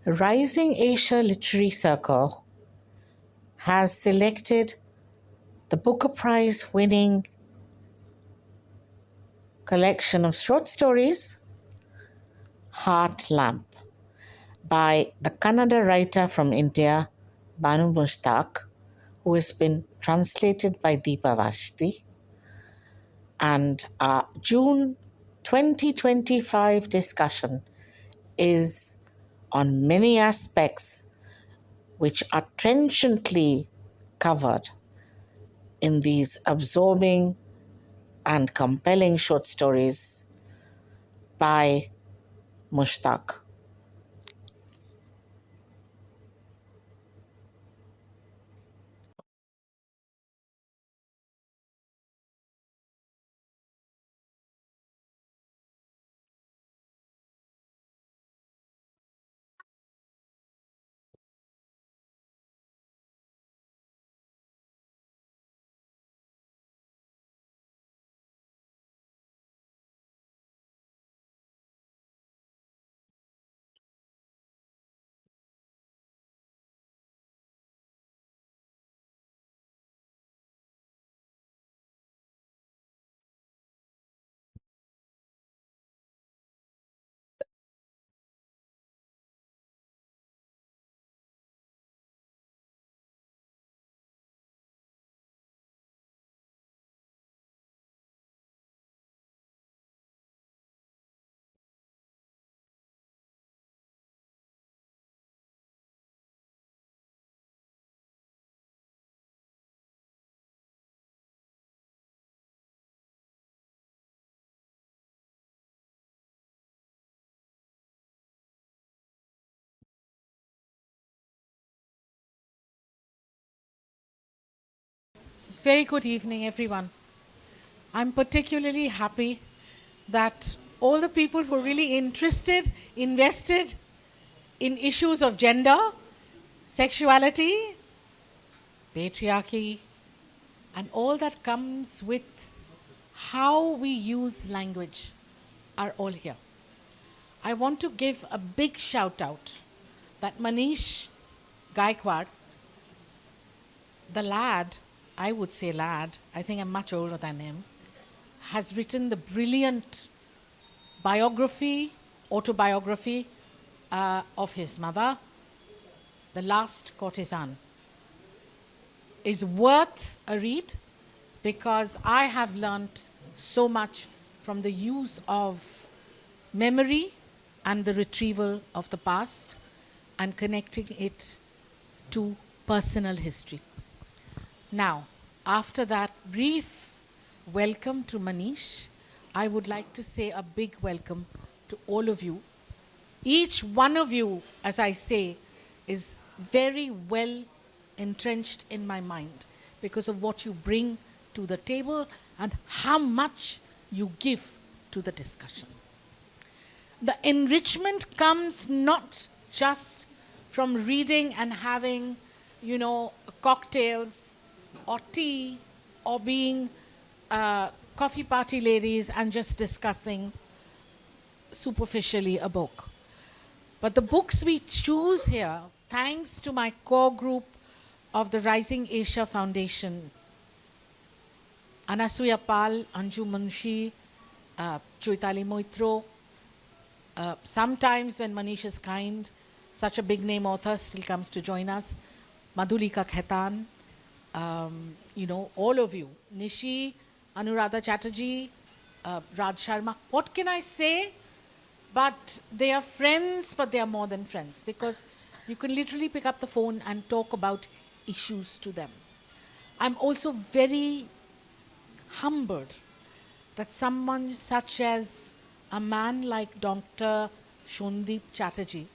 Rising Asia Literary Circle has selected the Booker Prize winning collection of short stories, Heartlamp, by the Kannada writer from India, Banu Mushtaq, who has been translated by Deepa Bhasthi. And our June 2025 discussion is on many aspects which are trenchantly covered in these absorbing and compelling short stories by Mustaq. Very good evening, everyone. I'm particularly happy that all the people who are really interested, invested in issues of gender, sexuality, patriarchy, and all that comes with how we use language are all here. I want to give a big shout out that Manish Gaikwad, the lad, I would say lad, I think I'm much older than him, has written the brilliant autobiography of his mother, The Last Courtesan. Is worth a read because I have learnt so much from the use of memory and the retrieval of the past and connecting it to personal history. Now, after that brief welcome to Manish, I would like to say a big welcome to all of you. Each one of you, as I say, is very well entrenched in my mind because of what you bring to the table and how much you give to the discussion. The enrichment comes not just from reading and having, cocktails or tea or being coffee party ladies and just discussing superficially a book. But the books we choose here, thanks to my core group of the Rising Asia Foundation, Anasuya Pal, Anju Munshi, Choitali Moitro. Sometimes when Manish is kind, such a big name author still comes to join us. Madhulika Khaitan, all of you. Nishi, Anuradha Chatterjee, Raj Sharma. What can I say? But they are friends, but they are more than friends because you can literally pick up the phone and talk about issues to them. I'm also very humbled that someone such as a man like Dr. Shondeep Chatterjee,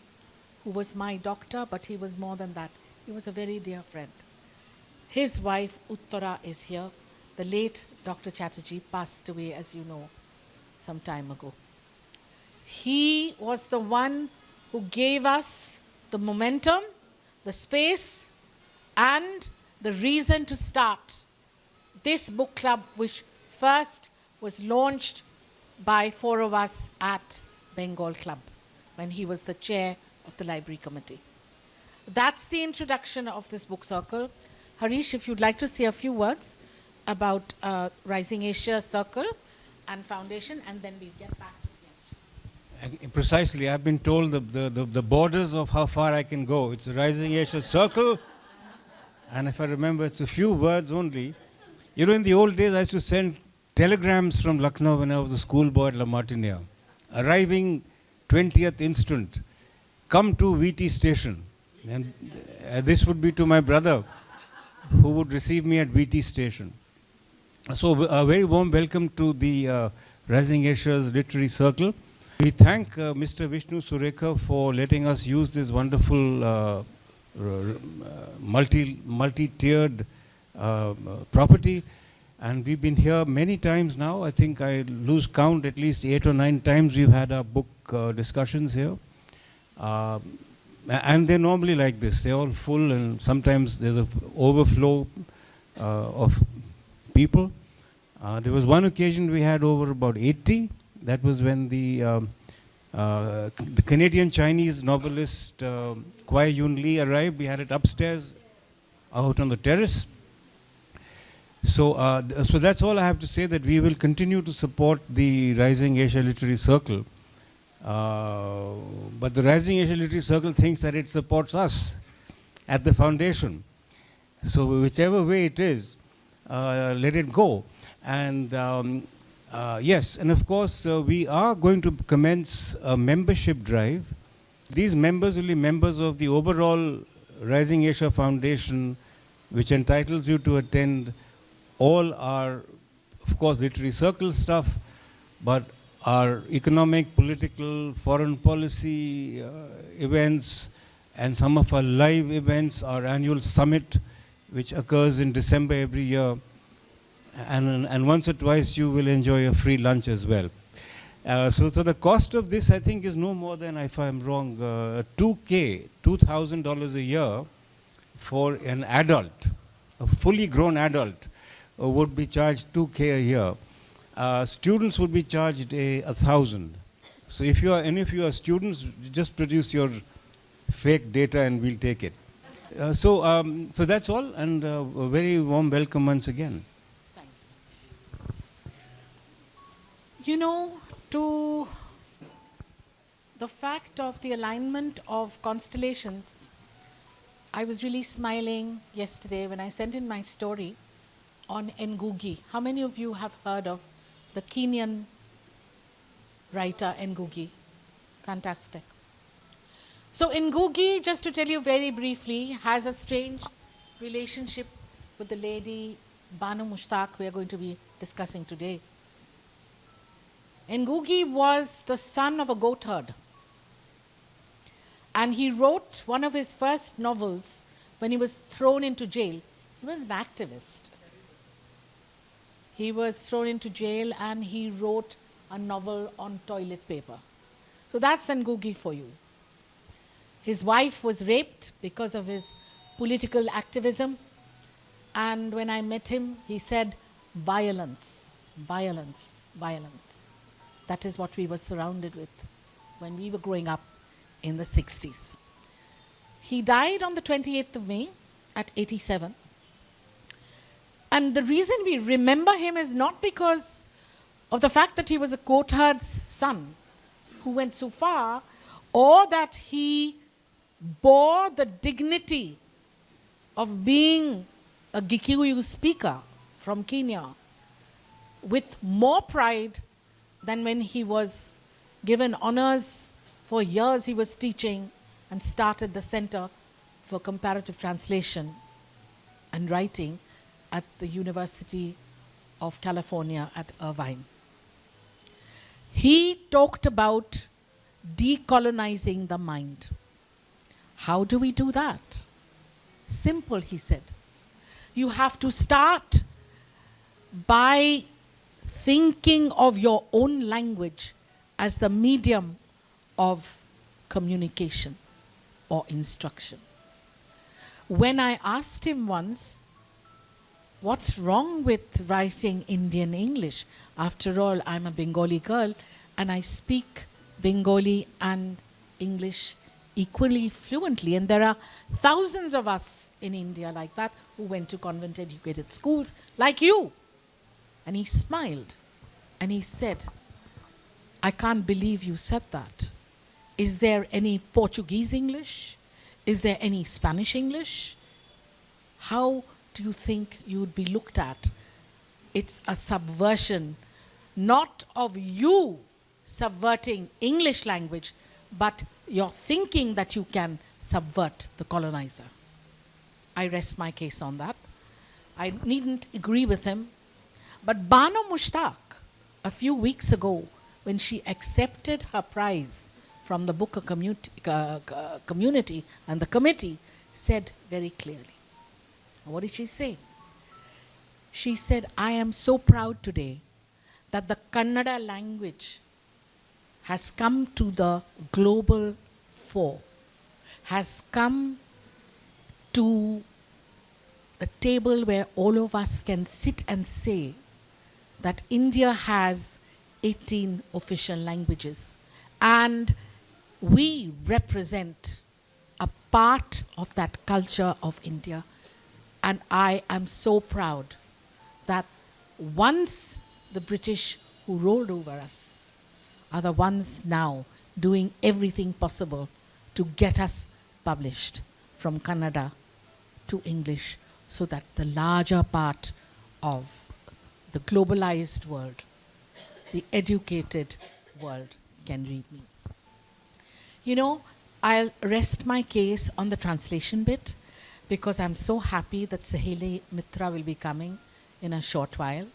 who was my doctor, but he was more than that. He was a very dear friend. His wife, Uttara, is here. The late Dr. Chatterjee passed away, as you know, some time ago. He was the one who gave us the momentum, the space, and the reason to start this book club, which first was launched by four of us at Bengal Club when he was the chair of the Library Committee. That's the introduction of this book circle. Harish, if you'd like to say a few words about Rising Asia Circle and Foundation, and then we'll get back to the end. Precisely, I've been told the borders of how far I can go. It's a Rising Asia Circle, and if I remember, it's a few words only. You know, in the old days, I used to send telegrams from Lucknow when I was a schoolboy at La Martiniere, arriving 20th instant, come to VT station. And this would be to my brother, who would receive me at VT station. So a very warm welcome to the Rising Asia's Literary Circle. We thank Mr. Vishnu Sureka for letting us use this wonderful multi-tiered property. And we've been here many times now. I think I lose count, at least 8 or 9 times we've had our book discussions here. And they're normally like this. They're all full, and sometimes there's an overflow of people. There was one occasion we had over about 80. That was when the Canadian-Chinese novelist Kwai Yun Lee arrived. We had it upstairs out on the terrace. So that's all I have to say, that we will continue to support the Rising Asia Literary Circle. But the Rising Asia Literary Circle thinks that it supports us at the foundation. So whichever way it is, let it go. And yes, and of course, we are going to commence a membership drive. These members will be members of the overall Rising Asia Foundation, which entitles you to attend all our, of course, literary circle stuff, but our economic, political, foreign policy events, and some of our live events, our annual summit, which occurs in December every year. And once or twice you will enjoy a free lunch as well. So the cost of this, I think, is no more than, if I'm wrong, $2,000 a year for an adult, a fully grown adult, would be charged $2,000 a year. Students would be charged $1,000. So if you are students, just produce your fake data and we'll take it. So that's all, and a very warm welcome once again. Thank you. You know, to the fact of the alignment of constellations, I was really smiling yesterday when I sent in my story on Ngugi. How many of you have heard of the Kenyan writer Ngugi? Fantastic. So Ngugi, just to tell you very briefly, has a strange relationship with the lady Banu Mushtaq we are going to be discussing today. Ngugi was the son of a goat herd. And he wrote one of his first novels when he was thrown into jail. He was an activist. He was thrown into jail and he wrote a novel on toilet paper. So that's Ngugi for you. His wife was raped because of his political activism. And when I met him, he said, violence, violence, violence. That is what we were surrounded with when we were growing up in the 60s. He died on the 28th of May at 87. And the reason we remember him is not because of the fact that he was a goat herd's son who went so far, or that he bore the dignity of being a Gikuyu speaker from Kenya with more pride than when he was given honors. For years he was teaching and started the Center for Comparative Translation and Writing at the University of California at Irvine. He talked about decolonizing the mind. How do we do that? Simple, he said. You have to start by thinking of your own language as the medium of communication or instruction. When I asked him once, what's wrong with writing Indian English? After all, I'm a Bengali girl and I speak Bengali and English equally fluently. And there are thousands of us in India like that who went to convent educated schools like you. And he smiled and he said, I can't believe you said that. Is there any Portuguese English? Is there any Spanish English? How do you think you would be looked at? It's a subversion, not of you subverting English language, but you're thinking that you can subvert the colonizer. I rest my case on that. I needn't agree with him. But Banu Mushtaq, a few weeks ago, when she accepted her prize from the Booker community and the committee, said very clearly. What did she say? She said, I am so proud today that the Kannada language has come to the global fore, has come to the table where all of us can sit and say that India has 18 official languages and we represent a part of that culture of India. And I am so proud that once the British who rolled over us are the ones now doing everything possible to get us published from Kannada to English so that the larger part of the globalized world, the educated world, can read me. You know, I'll rest my case on the translation bit because I'm so happy that Saheli Mitra will be coming in a short while.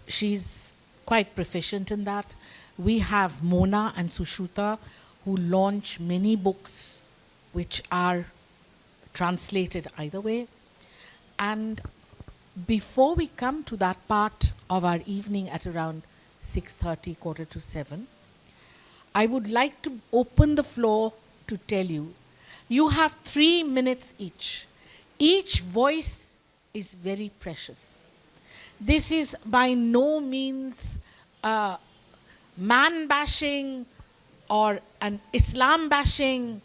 She's quite proficient in that. We have Mona and Sushruta who launch many books which are translated either way. And before we come to that part of our evening at around 6:30, 6:45, I would like to open the floor to tell you, you have 3 minutes each. Each voice is very precious. This is by no means man-bashing or an Islam-bashing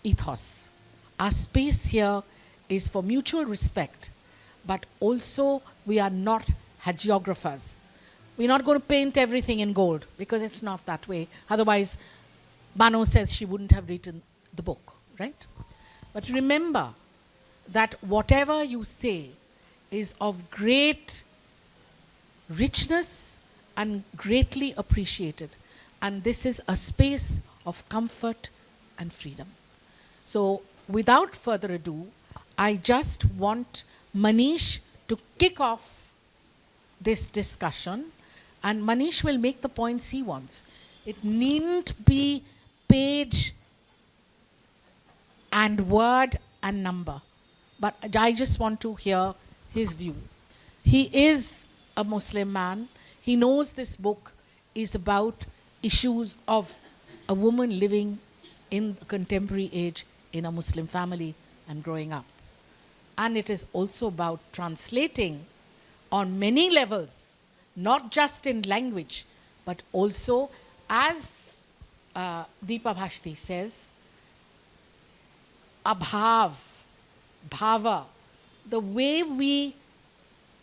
ethos. Our space here is for mutual respect, but also we are not hagiographers. We're not going to paint everything in gold because it's not that way. Otherwise, Banu says she wouldn't have written the book, right? But remember that whatever you say is of great richness and greatly appreciated. And this is a space of comfort and freedom. So without further ado, I just want Manish to kick off this discussion, and Manish will make the points he wants. It needn't be page and word and number, but I just want to hear his view. He is a Muslim man. He knows this book is about issues of a woman living in the contemporary age in a Muslim family and growing up. And it is also about translating on many levels, not just in language, but also, as Deepa Bhasthi says, abhav, bhava, the way we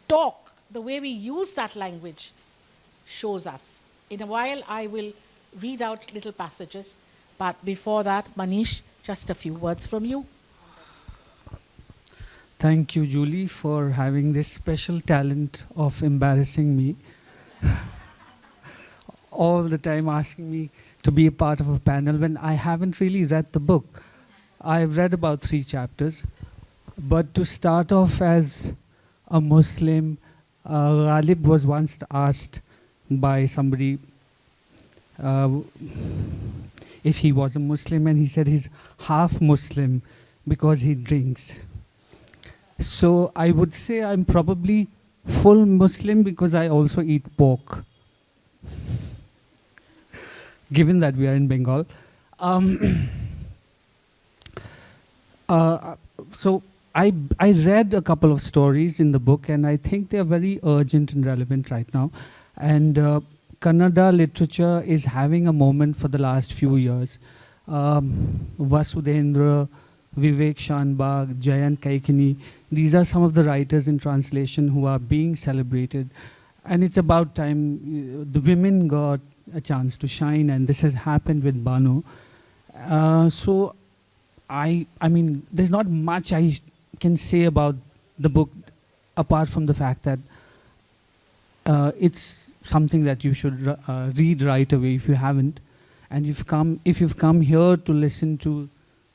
talk, the way we use that language shows us. In a while, I will read out little passages, but before that, Manish, just a few words from you. Thank you, Julie, for having this special talent of embarrassing me. All the time asking me to be a part of a panel when I haven't really read the book. I've read about 3 chapters. But to start off as a Muslim, Ghalib was once asked by somebody if he was a Muslim, and he said he's half Muslim because he drinks. So I would say I'm probably full Muslim because I also eat pork, given that we are in Bengal. So I read a couple of stories in the book, and I think they're very urgent and relevant right now. And Kannada literature is having a moment for the last few years. Vasudhendra, Vivek Shanbag, Jayant Kaikini. These are some of the writers in translation who are being celebrated. And it's about time the women got a chance to shine, and this has happened with Banu. So I mean, there's not much I can say about the book apart from the fact that it's something that you should read right away if you haven't. And if you've come here to listen to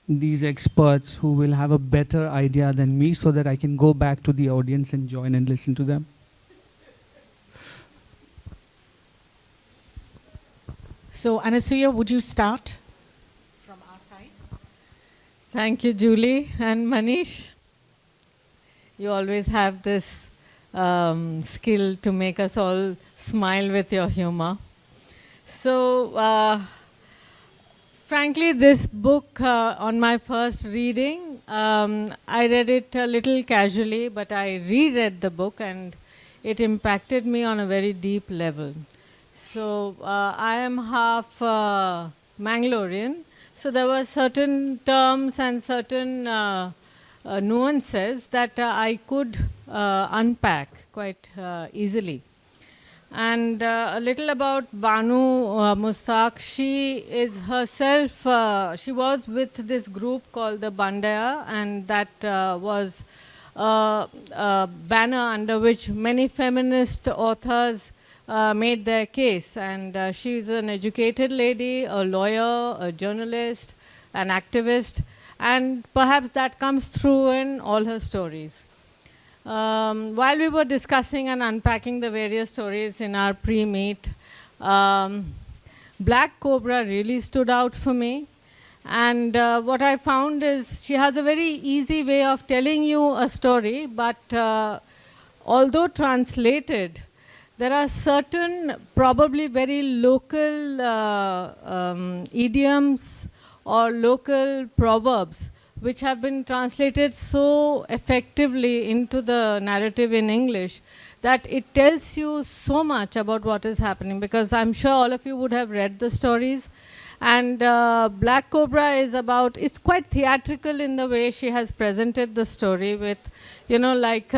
these experts who will have a better idea than me, so that I can go back to the audience and join and listen to them. So, Anasuya, would you start from our side? Thank you, Julie and Manish. You always have this skill to make us all smile with your humor. So, frankly, this book, on my first reading, I read it a little casually, but I reread the book and it impacted me on a very deep level. So, I am half Mangalorean, so there were certain terms and certain nuances that I could unpack quite easily. And a little about Banu Mushtaq. She is herself, she was with this group called the Bandaya, and that was a banner under which many feminist authors made their case. And she is an educated lady, a lawyer, a journalist, an activist, and perhaps that comes through in all her stories. While we were discussing and unpacking the various stories in our pre-meet, Black Cobra really stood out for me. And what I found is she has a very easy way of telling you a story, but although translated, there are certain probably very local idioms or local proverbs which have been translated so effectively into the narrative in English that it tells you so much about what is happening, because I'm sure all of you would have read the stories. And Black Cobra is about, it's quite theatrical in the way she has presented the story with, you know, like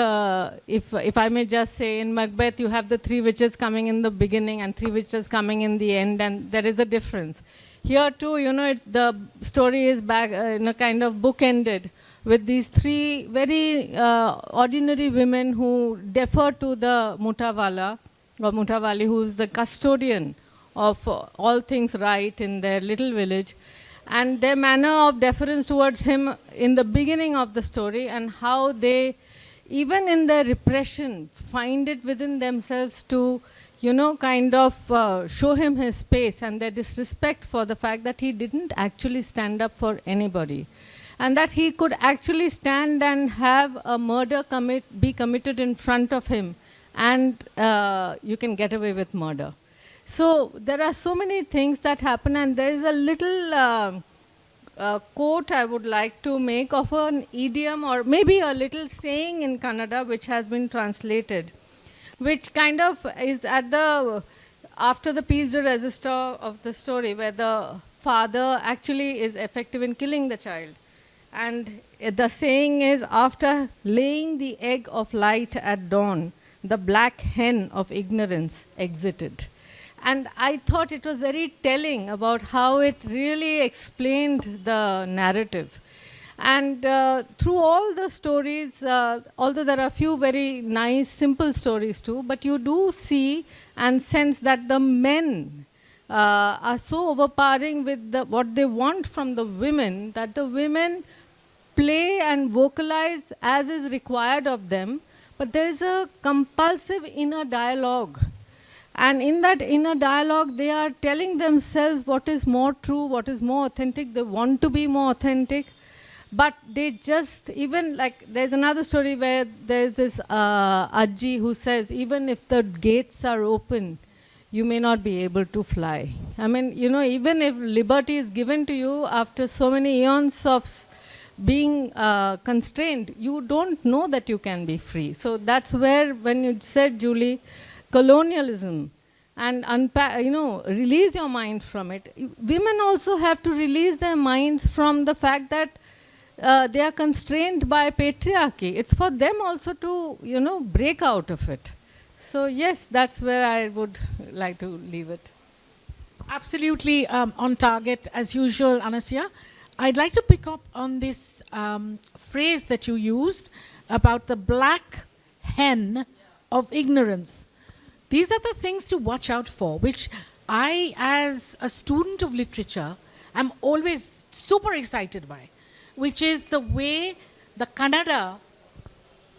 if I may just say, in Macbeth you have the three witches coming in the beginning and three witches coming in the end, and there is a difference. Here too, you know, the story is back in a kind of book-ended with these three very ordinary women who defer to the Mutawala or Mutawali, who is the custodian of all things right in their little village, and their manner of deference towards him in the beginning of the story, and how they, even in their repression, find it within themselves to, you know, kind of show him his space, and their disrespect for the fact that he didn't actually stand up for anybody. And that he could actually stand and have a murder be committed in front of him, and you can get away with murder. So there are so many things that happen, and there is a little quote I would like to make of an idiom, or maybe a little saying in Kannada which has been translated, which kind of is at the, after the piece de register of the story, where the father actually is effective in killing the child. And the saying is, after laying the egg of light at dawn, the black hen of ignorance exited. And I thought it was very telling about how it really explained the narrative. And through all the stories, although there are a few very nice, simple stories too, but you do see and sense that the men are so overpowering with what they want from the women, that the women play and vocalize as is required of them, but there is a compulsive inner dialogue. And in that inner dialogue, they are telling themselves what is more true, what is more authentic. They want to be more authentic. But they just, even like, there's another story where there's this Ajji who says, even if the gates are open, you may not be able to fly. I mean, you know, even if liberty is given to you after so many eons of being constrained, you don't know that you can be free. So that's where, when you said, Julie, colonialism and release your mind from it. Women also have to release their minds from the fact that they are constrained by patriarchy. It's for them also to, break out of it. So yes, that's where I would like to leave it. Absolutely on target as usual, Anastasia. I'd like to pick up on this phrase that you used about the black hen of ignorance. These are the things to watch out for, which I, as a student of literature, am always super excited by, which is the way the Kannada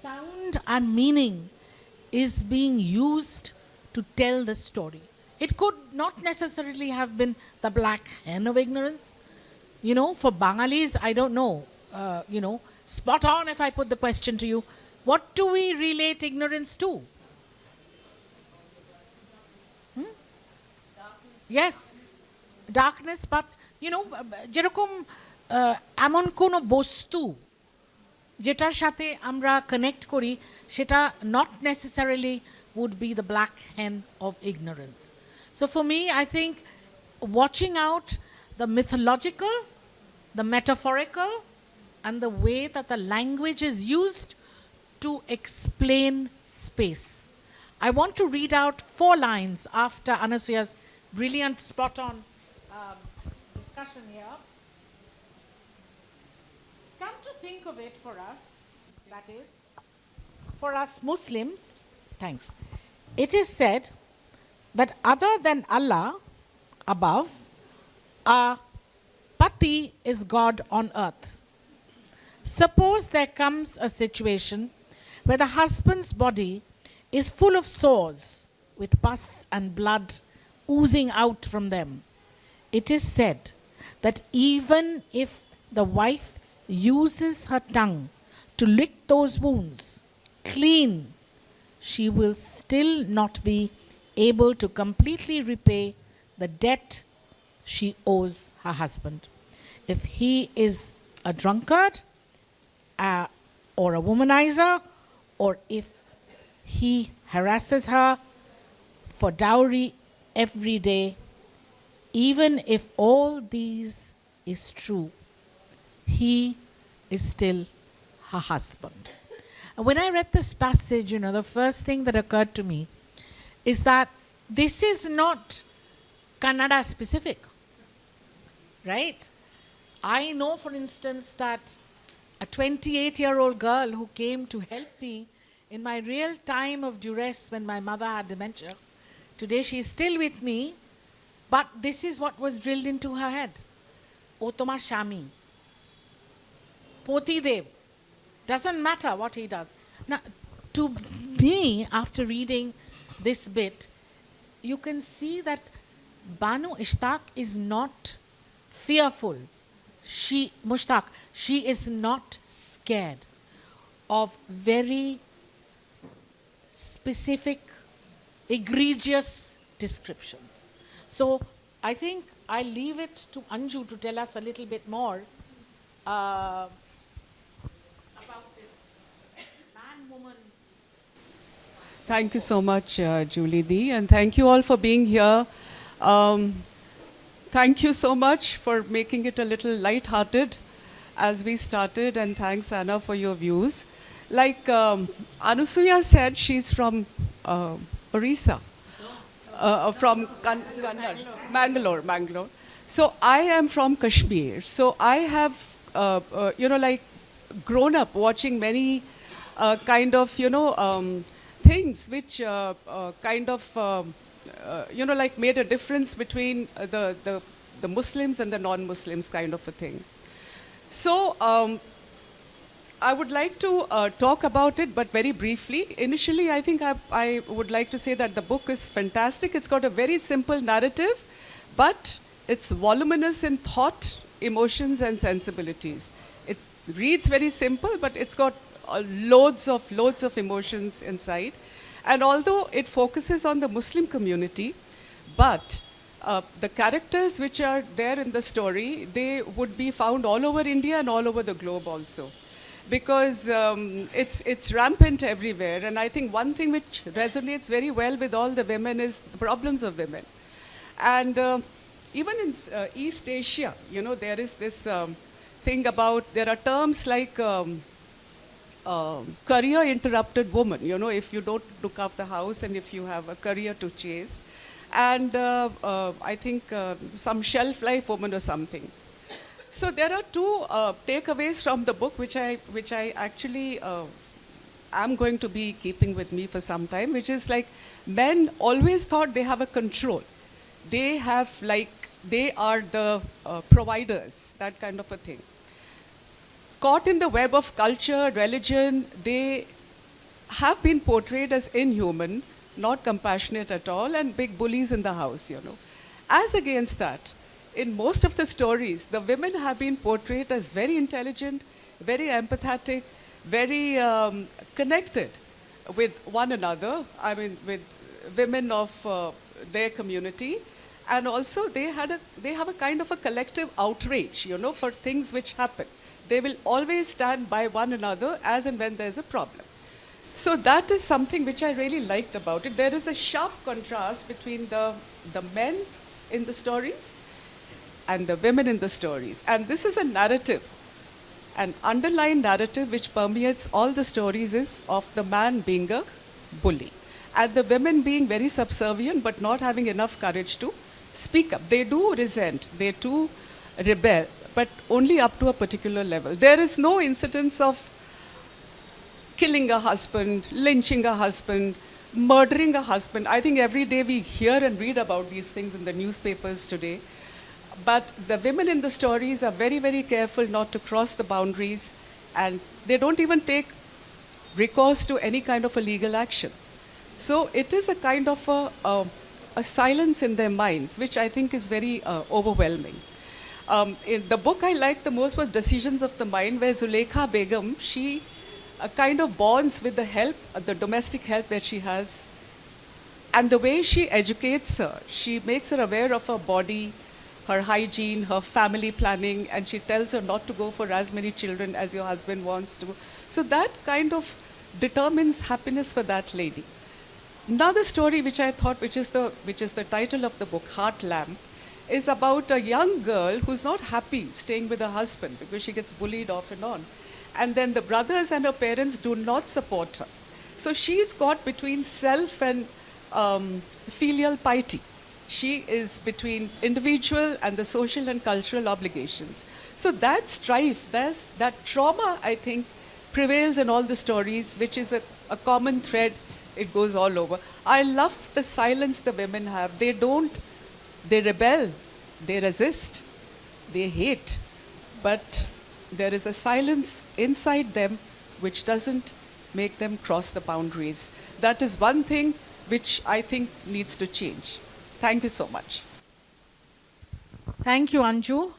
sound and meaning is being used to tell the story. It could not necessarily have been the black hen of ignorance. For Bengalis, I don't know. Spot on if I put the question to you. What do we relate ignorance to? Yes, darkness, but যেরকম এমন কোনো বস্তু যেটার সাথে আমরা connect করি সেটা not necessarily would be the black hen of ignorance. So for me, I think watching out the mythological, the metaphorical, and the way that the language is used to explain space. I want to read out 4 lines after Anasuya's brilliant, spot-on discussion here. Come to think of it for us, that is, for us Muslims, thanks, it is said that other than Allah above, our Pati is God on earth. Suppose there comes a situation where the husband's body is full of sores with pus and blood oozing out from them. It is said that even if the wife uses her tongue to lick those wounds clean, she will still not be able to completely repay the debt she owes her husband. If he is a drunkard, or a womanizer, or if he harasses her for dowry every day, even if all these is true, he is still her husband. And when I read this passage, the first thing that occurred to me is that this is not Kannada specific, right? I know, for instance, that a 28-year-old girl who came to help me in my real time of duress when my mother had dementia, today she is still with me, but this is what was drilled into her head. O tomar shami. Poti Dev. Doesn't matter what he does. Now, to me, after reading this bit, you can see that Banu Mushtaq is not fearful. Mushtaq, she is not scared of very specific, egregious descriptions. So I think I'll leave it to Anju to tell us a little bit more about this man-woman. Thank you so much, Julie Dee, and thank you all for being here. Thank you so much for making it a little light-hearted as we started, and thanks, Anna, for your views. Like Anusuya said, she's from Orissa, from Mangalore. So I am from Kashmir. So I have, grown up watching many kind of, things which made a difference between the Muslims and the non-Muslims, kind of a thing. So I would like to talk about it, but very briefly. Initially, I think I would like to say that the book is fantastic. It's got a very simple narrative, but it's voluminous in thought, emotions, and sensibilities. It reads very simple, but it's got loads of emotions inside. And although it focuses on the Muslim community, but the characters which are there in the story, they would be found all over India and all over the globe also. because it's rampant everywhere. And I think one thing which resonates very well with all the women is the problems of women. And even in East Asia, you know, there is this thing about, there are terms like career interrupted woman, you know, if you don't look after the house and if you have a career to chase. And I think some shelf life woman or something. So there are two takeaways from the book which I actually am going to be keeping with me for some time, which is like, men always thought they have a control. They have like, they are the providers, that kind of a thing. Caught in the web of culture, religion, they have been portrayed as inhuman, not compassionate at all, and big bullies in the house, you know. As against that, in most of the stories, the women have been portrayed as very intelligent, very empathetic, very connected with one another, I mean, with women of their community. And also they have a kind of a collective outrage, you know, for things which happen. They will always stand by one another as and when there's a problem. So that is something which I really liked about it. There is a sharp contrast between the men in the stories and the women in the stories. And this is a narrative, an underlying narrative which permeates all the stories, is of the man being a bully and the women being very subservient but not having enough courage to speak up. They do resent, they do rebel, but only up to a particular level. There is no incidence of killing a husband, lynching a husband, murdering a husband. I think every day we hear and read about these things in the newspapers today. But the women in the stories are very, very careful not to cross the boundaries, and they don't even take recourse to any kind of a legal action. So it is a kind of a silence in their minds, which I think is very overwhelming. In the book I liked the most was Decisions of the Mind, where Sureka Begum, she kind of bonds with the help, the domestic help that she has. And the way she educates her, she makes her aware of her body, her hygiene, her family planning, and she tells her not to go for as many children as your husband wants to. So that kind of determines happiness for that lady. Another story which I thought, which is the title of the book, Heartlamp, is about a young girl who's not happy staying with her husband because she gets bullied off and on. And then the brothers and her parents do not support her. So she's caught between self and filial piety. She is between individual and the social and cultural obligations. So that strife, that trauma, I think, prevails in all the stories, which is a common thread. It goes all over. I love the silence the women have. They rebel, they resist, they hate, but there is a silence inside them which doesn't make them cross the boundaries. That is one thing which I think needs to change. Thank you so much. Thank you, Anju.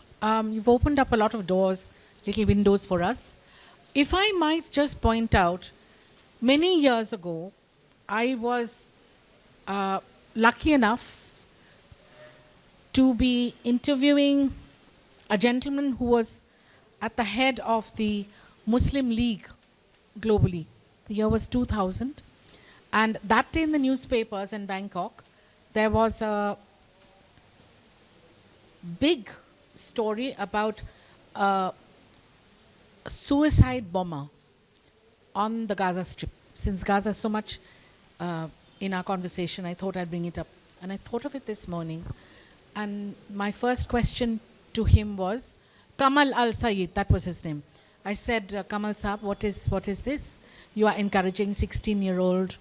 You've opened up a lot of doors, little windows for us. If I might just point out, many years ago, I was lucky enough to be interviewing a gentleman who was at the head of the Muslim League globally. The year was 2000. And that day in the newspapers in Bangkok, there was a big story about a suicide bomber on the Gaza Strip. Since Gaza is so much in our conversation, I thought I'd bring it up. And I thought of it this morning. And my first question to him was, Kamal Al-Sayed, that was his name. I said, Kamal Saab, what is this? You are encouraging 16-year-old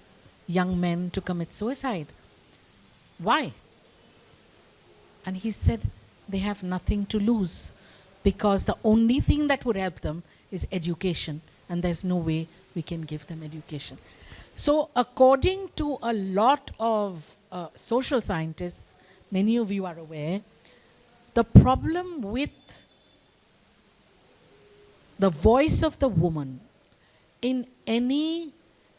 young men to commit suicide. Why? And he said, they have nothing to lose because the only thing that would help them is education, and there's no way we can give them education. So according to a lot of social scientists, many of you are aware, the problem with the voice of the woman in any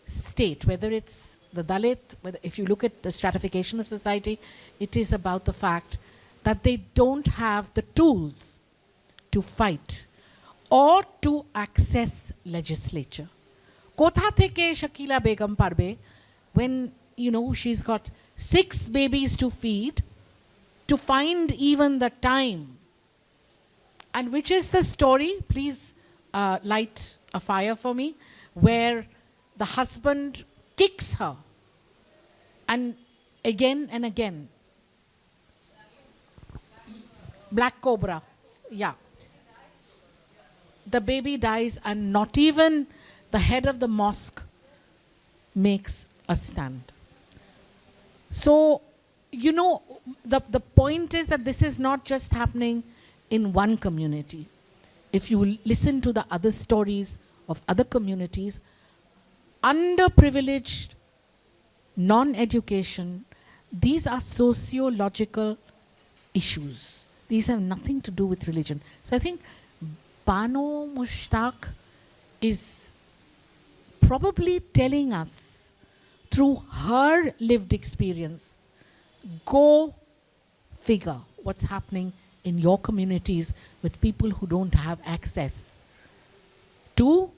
state, whether it's the Dalit, whether if you look at the stratification of society, it is about the fact that they don't have the tools to fight, or to access legislature. Kotha theke Shakila Begum Parbe, when she's got 6 babies to feed, to find even the time. And which is the story, please light a fire for me, where the husband kicks her and again. Black cobra, yeah. The baby dies and not even the head of the mosque makes a stand. So, the point is that this is not just happening in one community. If you listen to the other stories of other communities, underprivileged, non-education, these are sociological issues. These have nothing to do with religion. So I think Banu Mushtaq is probably telling us through her lived experience, go figure what's happening in your communities with people who don't have access to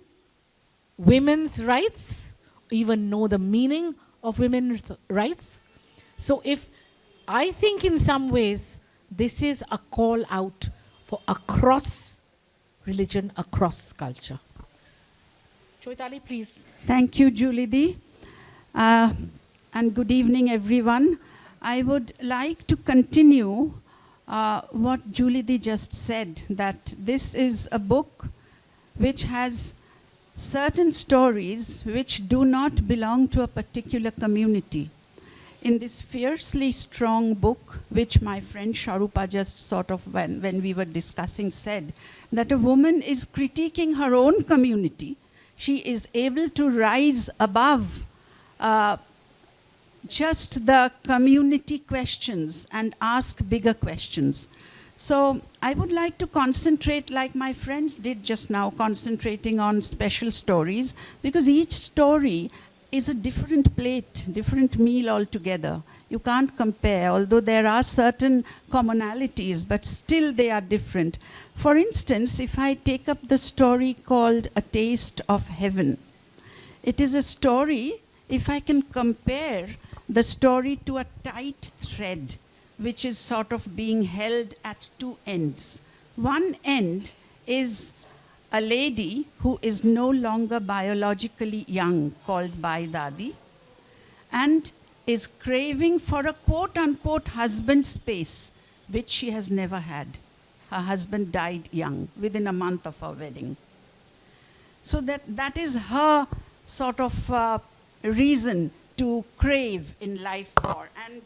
women's rights, even know the meaning of women's rights. So I think in some ways, this is a call out for across religion, across culture. Choitali, please. Thank you, Julie. And good evening, everyone. I would like to continue what Julie just said, that this is a book which has certain stories which do not belong to a particular community. In this fiercely strong book, which my friend Sharupa just sort of, when we were discussing, said, that a woman is critiquing her own community. She is able to rise above just the community questions and ask bigger questions. So I would like to concentrate, like my friends did just now, concentrating on special stories, because each story is a different plate, different meal altogether. You can't compare, although there are certain commonalities, but still they are different. For instance, if I take up the story called A Taste of Heaven, it is a story, if I can compare the story to a tight thread, which is sort of being held at two ends. One end is a lady who is no longer biologically young, called Bai Dadi, and is craving for a quote-unquote husband space, which she has never had. Her husband died young, within a month of her wedding. So that is her sort of reason to crave in life for. And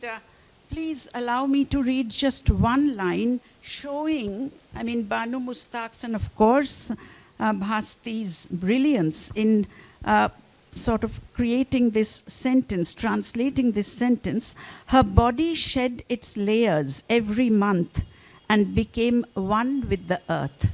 please allow me to read just one line showing, Banu Mushtaq's and of course Bhasti's brilliance in sort of creating this sentence, translating this sentence. Her body shed its layers every month and became one with the earth.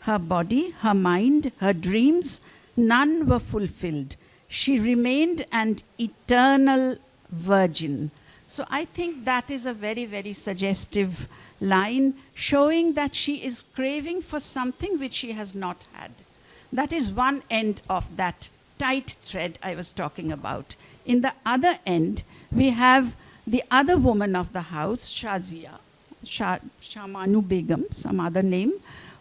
Her body, her mind, her dreams, none were fulfilled. She remained an eternal virgin. So I think that is a very, very suggestive line, showing that she is craving for something which she has not had. That is one end of that tight thread I was talking about. In the other end, we have the other woman of the house, Shazia, Shamanu Begum, some other name,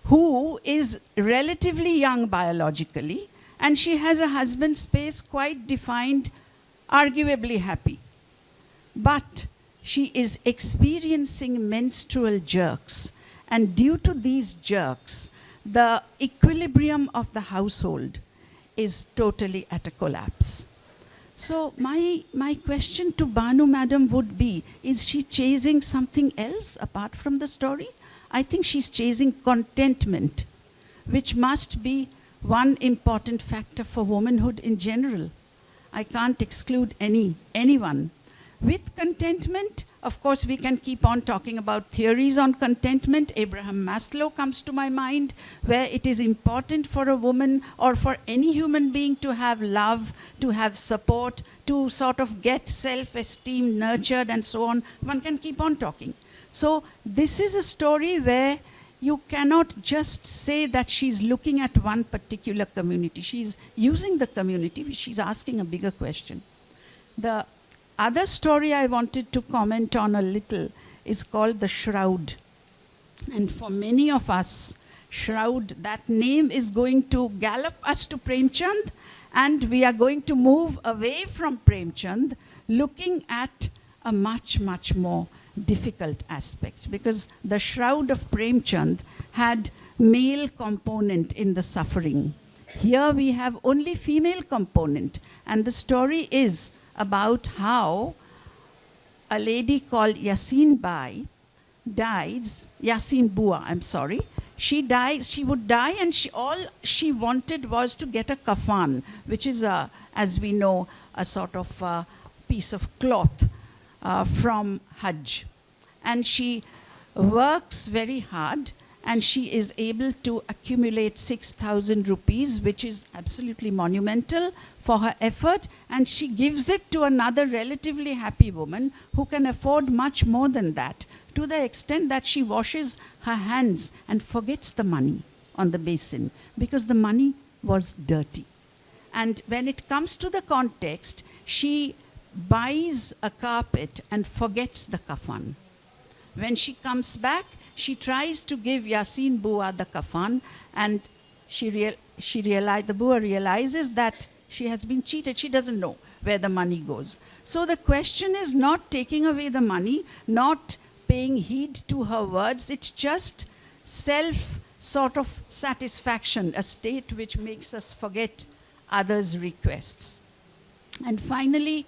who is relatively young biologically, and she has a husband space quite defined, arguably happy. But she is experiencing menstrual jerks, and due to these jerks, the equilibrium of the household is totally at a collapse. So my question to Banu Madam would be, is she chasing something else apart from the story? I think she's chasing contentment, which must be one important factor for womanhood in general. I can't exclude anyone. With contentment, of course, we can keep on talking about theories on contentment. Abraham Maslow comes to my mind, where it is important for a woman or for any human being to have love, to have support, to sort of get self-esteem nurtured and so on. One can keep on talking. So this is a story where you cannot just say that she's looking at one particular community. She's using the community, she's asking a bigger question. The other story I wanted to comment on a little is called The Shroud. And for many of us, Shroud, that name is going to gallop us to Premchand, and we are going to move away from Premchand, looking at a much, much more difficult aspect, because the Shroud of Premchand had male component in the suffering. Here we have only female component, and the story is about how a lady called Yasin Bai dies, Yasin Bua, I'm sorry. She dies, she would die, and all she wanted was to get a kafan, which is, as we know, a sort of piece of cloth from Hajj. And she works very hard, and she is able to accumulate 6,000 rupees, which is absolutely monumental for her effort, and she gives it to another relatively happy woman who can afford much more than that, to the extent that she washes her hands and forgets the money on the basin, because the money was dirty. And when it comes to the context, she buys a carpet and forgets the kafan. When she comes back, she tries to give Yasin Bua the kafan, and the Bua realizes that she has been cheated. She doesn't know where the money goes. So the question is not taking away the money, not paying heed to her words. It's just self sort of satisfaction, a state which makes us forget others' requests. And finally,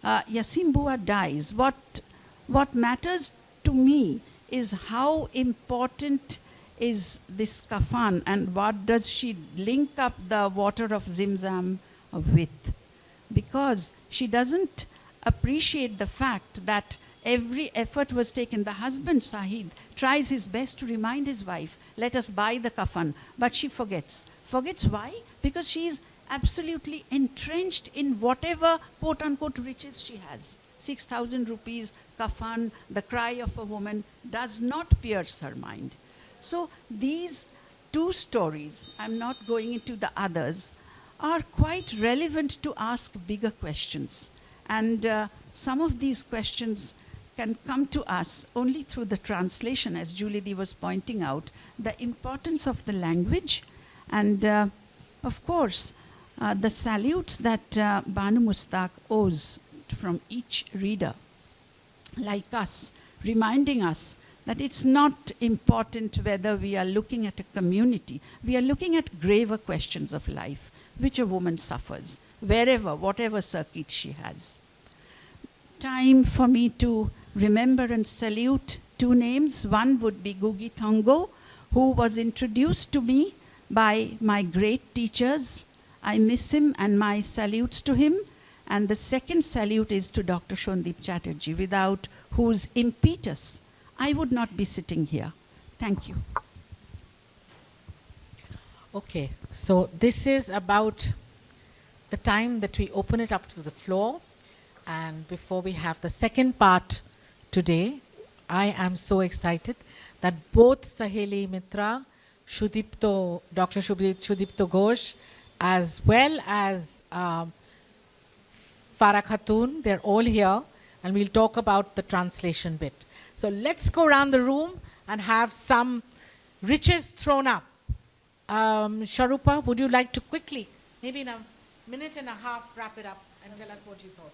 Yasin Bua dies. What matters to me is how important is this kafan, and what does she link up the water of Zimzam with? Because she doesn't appreciate the fact that every effort was taken. The husband, Sahid, tries his best to remind his wife, let us buy the kafan, but she forgets. Forgets why? Because she's absolutely entrenched in whatever quote-unquote riches she has. 6,000 rupees, kafan, the cry of a woman does not pierce her mind. So these two stories, I'm not going into the others, are quite relevant to ask bigger questions. And some of these questions can come to us only through the translation, as Julie Dee was pointing out, the importance of the language, and of course, the salutes that Banu Mushtaq owes from each reader, like us, reminding us that it's not important whether we are looking at a community. We are looking at graver questions of life, which a woman suffers, wherever, whatever circuit she has. Time for me to remember and salute two names. One would be Gugi Thongo, who was introduced to me by my great teachers. I miss him, and my salutes to him. And the second salute is to Dr. Shondeep Chatterjee, without whose impetus I would not be sitting here. Thank you. Okay, so this is about the time that we open it up to the floor. And before we have the second part today, I am so excited that both Saheli Mitra, Dr. Shudipto Ghosh, as well as Farah Khatun, they're all here, and we'll talk about the translation bit. So let's go around the room and have some riches thrown up. Sharupa, would you like to quickly, maybe in a minute and a half, wrap it up and tell us what you thought?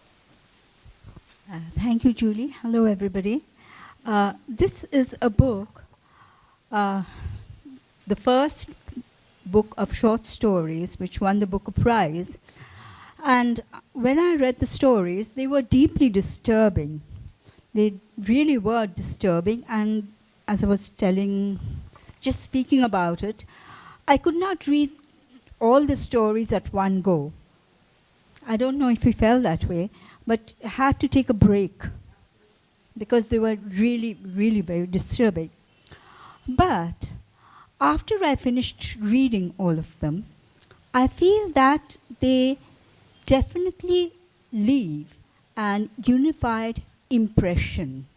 Thank you, Julie. Hello, everybody. This is a book, the first book of short stories, which won the Booker Prize. And when I read the stories, they were deeply disturbing. They really were disturbing. And as I was just speaking about it, I could not read all the stories at one go. I don't know if you felt that way, but had to take a break because they were really, really very disturbing. But after I finished reading all of them, I feel that they definitely leave an unified impression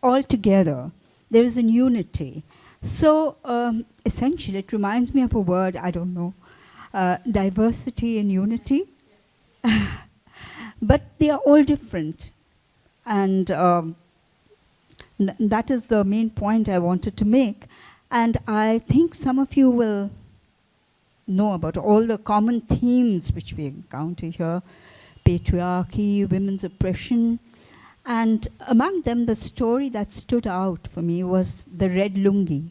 altogether. There is a unity. So essentially, it reminds me of a word, I don't know, diversity and unity. But they are all different. And that is the main point I wanted to make. And I think some of you will know about all the common themes which we encounter here: patriarchy, women's oppression. And among them, the story that stood out for me was the Red Lungi,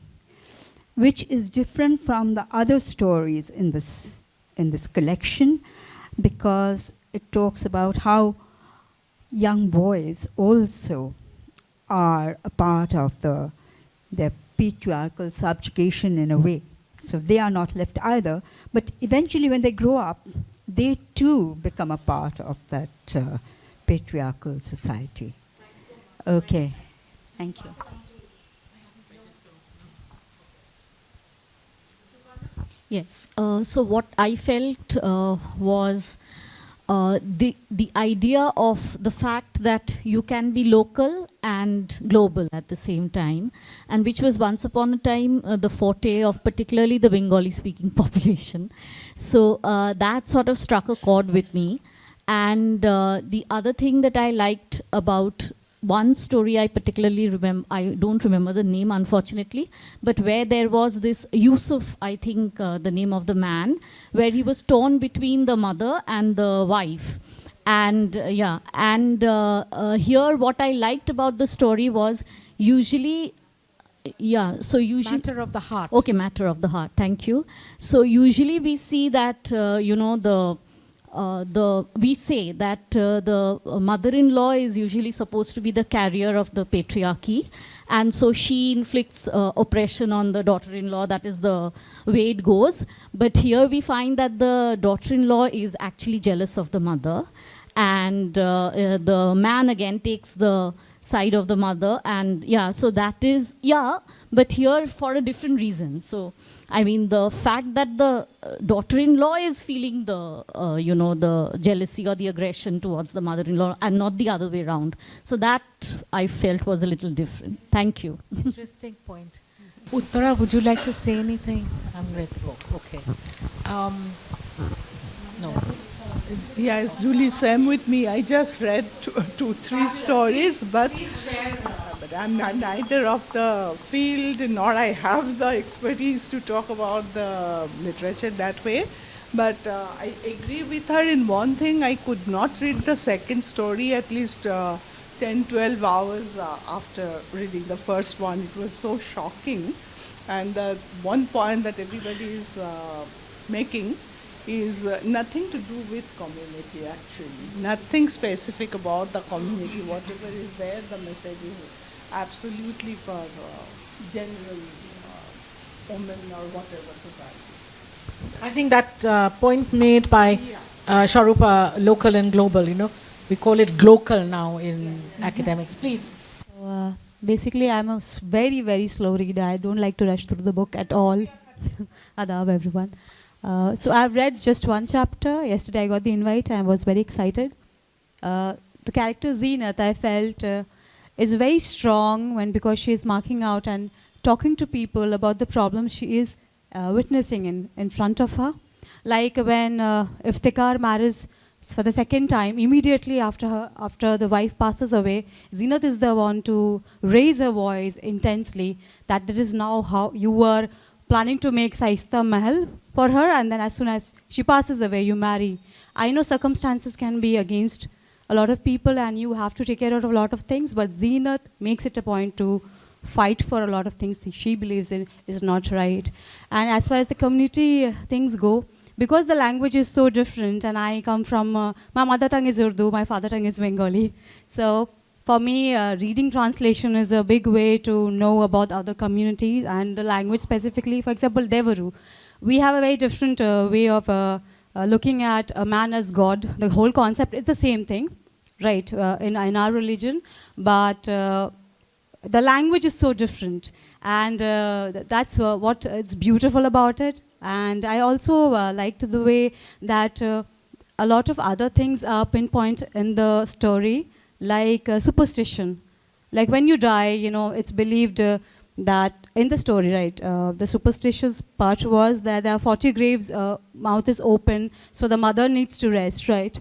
which is different from the other stories in this collection, because it talks about how young boys also are a part of their patriarchal subjugation in a way. So they are not left either. But eventually when they grow up, they too become a part of that patriarchal society. Okay, thank you. Yes, so what I felt was the idea of the fact that you can be local and global at the same time, and which was once upon a time the forte of particularly the Bengali speaking population. So that sort of struck a chord with me. And the other thing that I liked about one story I particularly remember, I don't remember the name unfortunately, but where there was this Yusuf, I think the name of the man, where he was torn between the mother and the wife. And yeah, and here what I liked about the story was usually, yeah, so usually... Matter of the heart. Okay, matter of the heart, thank you. So usually we see that, you know, we say that the mother-in-law is usually supposed to be the carrier of the patriarchy, and so she inflicts oppression on the daughter-in-law. That is the way it goes. But here we find that the daughter-in-law is actually jealous of the mother, and the man again takes the side of the mother, and yeah, so that is, yeah, but here for a different reason. So I mean, the fact that the daughter-in-law is feeling the, you know, the jealousy or the aggression towards the mother-in-law and not the other way around. So that I felt was a little different. Thank you. Interesting point. Uttara, would you like to say anything? I'm read the book. Okay. No. Yes, Julie, same with me. I just read three stories, but I'm neither of the field nor I have the expertise to talk about the literature that way. But I agree with her in one thing. I could not read the second story at least 10-12 hours after reading the first one. It was so shocking. And one point that everybody is making is nothing to do with community actually. Nothing specific about the community. Whatever is there, the message is absolutely for general women or whatever society. I think that point made by Sharupa, local and global, you know, we call it glocal now in academics. Please. Basically, I'm a very, very slow reader. I don't like to rush through the book at all. Adab, everyone. So I've read just one chapter. Yesterday I got the invite and I was very excited. The character Zeenat, I felt, is very strong because she is marking out and talking to people about the problems she is witnessing in front of her. Like when Iftikhar marries for the second time, immediately after the wife passes away, Zeenat is the one to raise her voice intensely that it is now how you were planning to make Saista Mahal for her, and then as soon as she passes away, you marry. I know circumstances can be against a lot of people and you have to take care of a lot of things, but Zeenat makes it a point to fight for a lot of things she believes in is not right. And as far as the community things go, because the language is so different, and I come from, my mother tongue is Urdu, my father tongue is Bengali. So for me, reading translation is a big way to know about other communities and the language specifically. For example, Devaru. We have a very different way of looking at a man as God. The whole concept is the same thing, right, in our religion. But the language is so different. And that's what is beautiful about it. And I also liked the way that a lot of other things are pinpoint in the story, like superstition. Like when you die, you know, it's believed that in the story, right, the superstitious part was that there are 40 graves, mouth is open, so the mother needs to rest, right?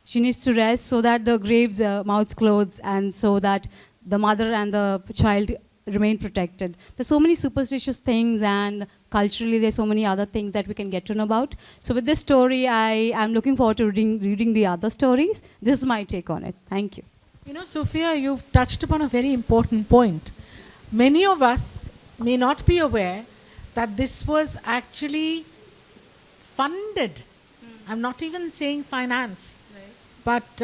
She needs to rest so that the graves mouths closed, and so that the mother and the child remain protected. There's so many superstitious things, and culturally there's so many other things that we can get to know about. So with this story, I am looking forward to reading the other stories. This is my take on it. Thank you. You know, Sophia, you've touched upon a very important point. Many of us may not be aware that this was actually funded. I'm not even saying financed. But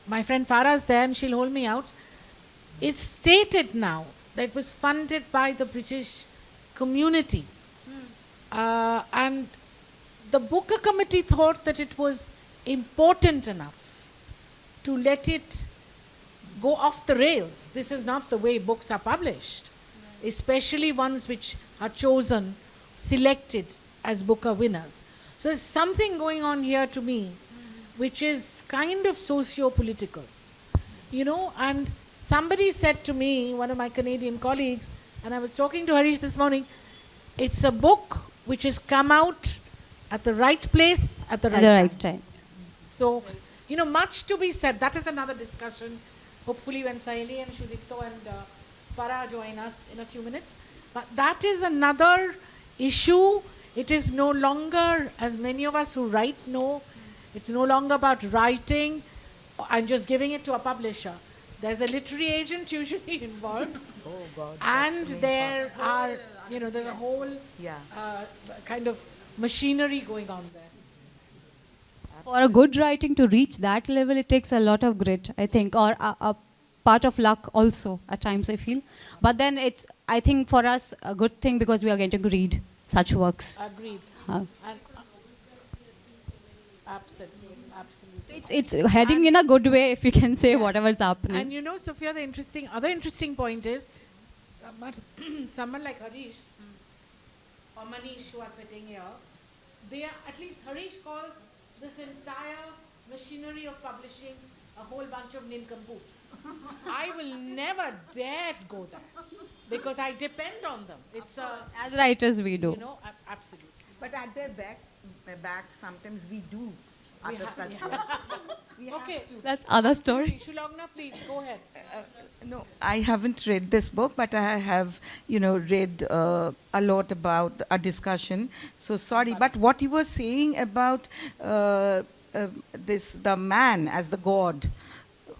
my friend Farah is there and she'll hold me out. It's stated now that it was funded by the British community. And the Booker Committee thought that it was important enough to let it go off the rails. This is not the way books are published, especially ones which are chosen, selected as Booker winners. So there's something going on here to me which is kind of socio-political, you know. And somebody said to me, one of my Canadian colleagues, and I was talking to Harish this morning, it's a book which has come out at the right place at the right time. So, you know, much to be said. That is another discussion. Hopefully when Saili and Shudipto and Farah join us in a few minutes. But that is another issue. It is no longer, as many of us who write know, it's no longer about writing and just giving it to a publisher. There's a literary agent usually involved. Oh God. And there are, you know, there's a whole kind of machinery going on there. For a good writing to reach that level, it takes a lot of grit, I think, or a part of luck also at times, I feel. But then it's, I think, for us, a good thing because we are getting to read such works. Agreed. Absolutely, absolutely. It's heading in a good way, if you can say, whatever's happening. And you know, Sophia, the other interesting point is, someone like Harish or Manish who are sitting here, they are, at least Harish calls this entire machinery of publishing a whole bunch of nincompoops. I will never dare go there because I depend on them. It's as writers we do. You know, absolutely. But at their back, sometimes we do. Okay, that's other story. Shulagna, please go ahead. No, I haven't read this book, but I have, you know, read a lot about a discussion. So sorry, but what you were saying about the man as the god,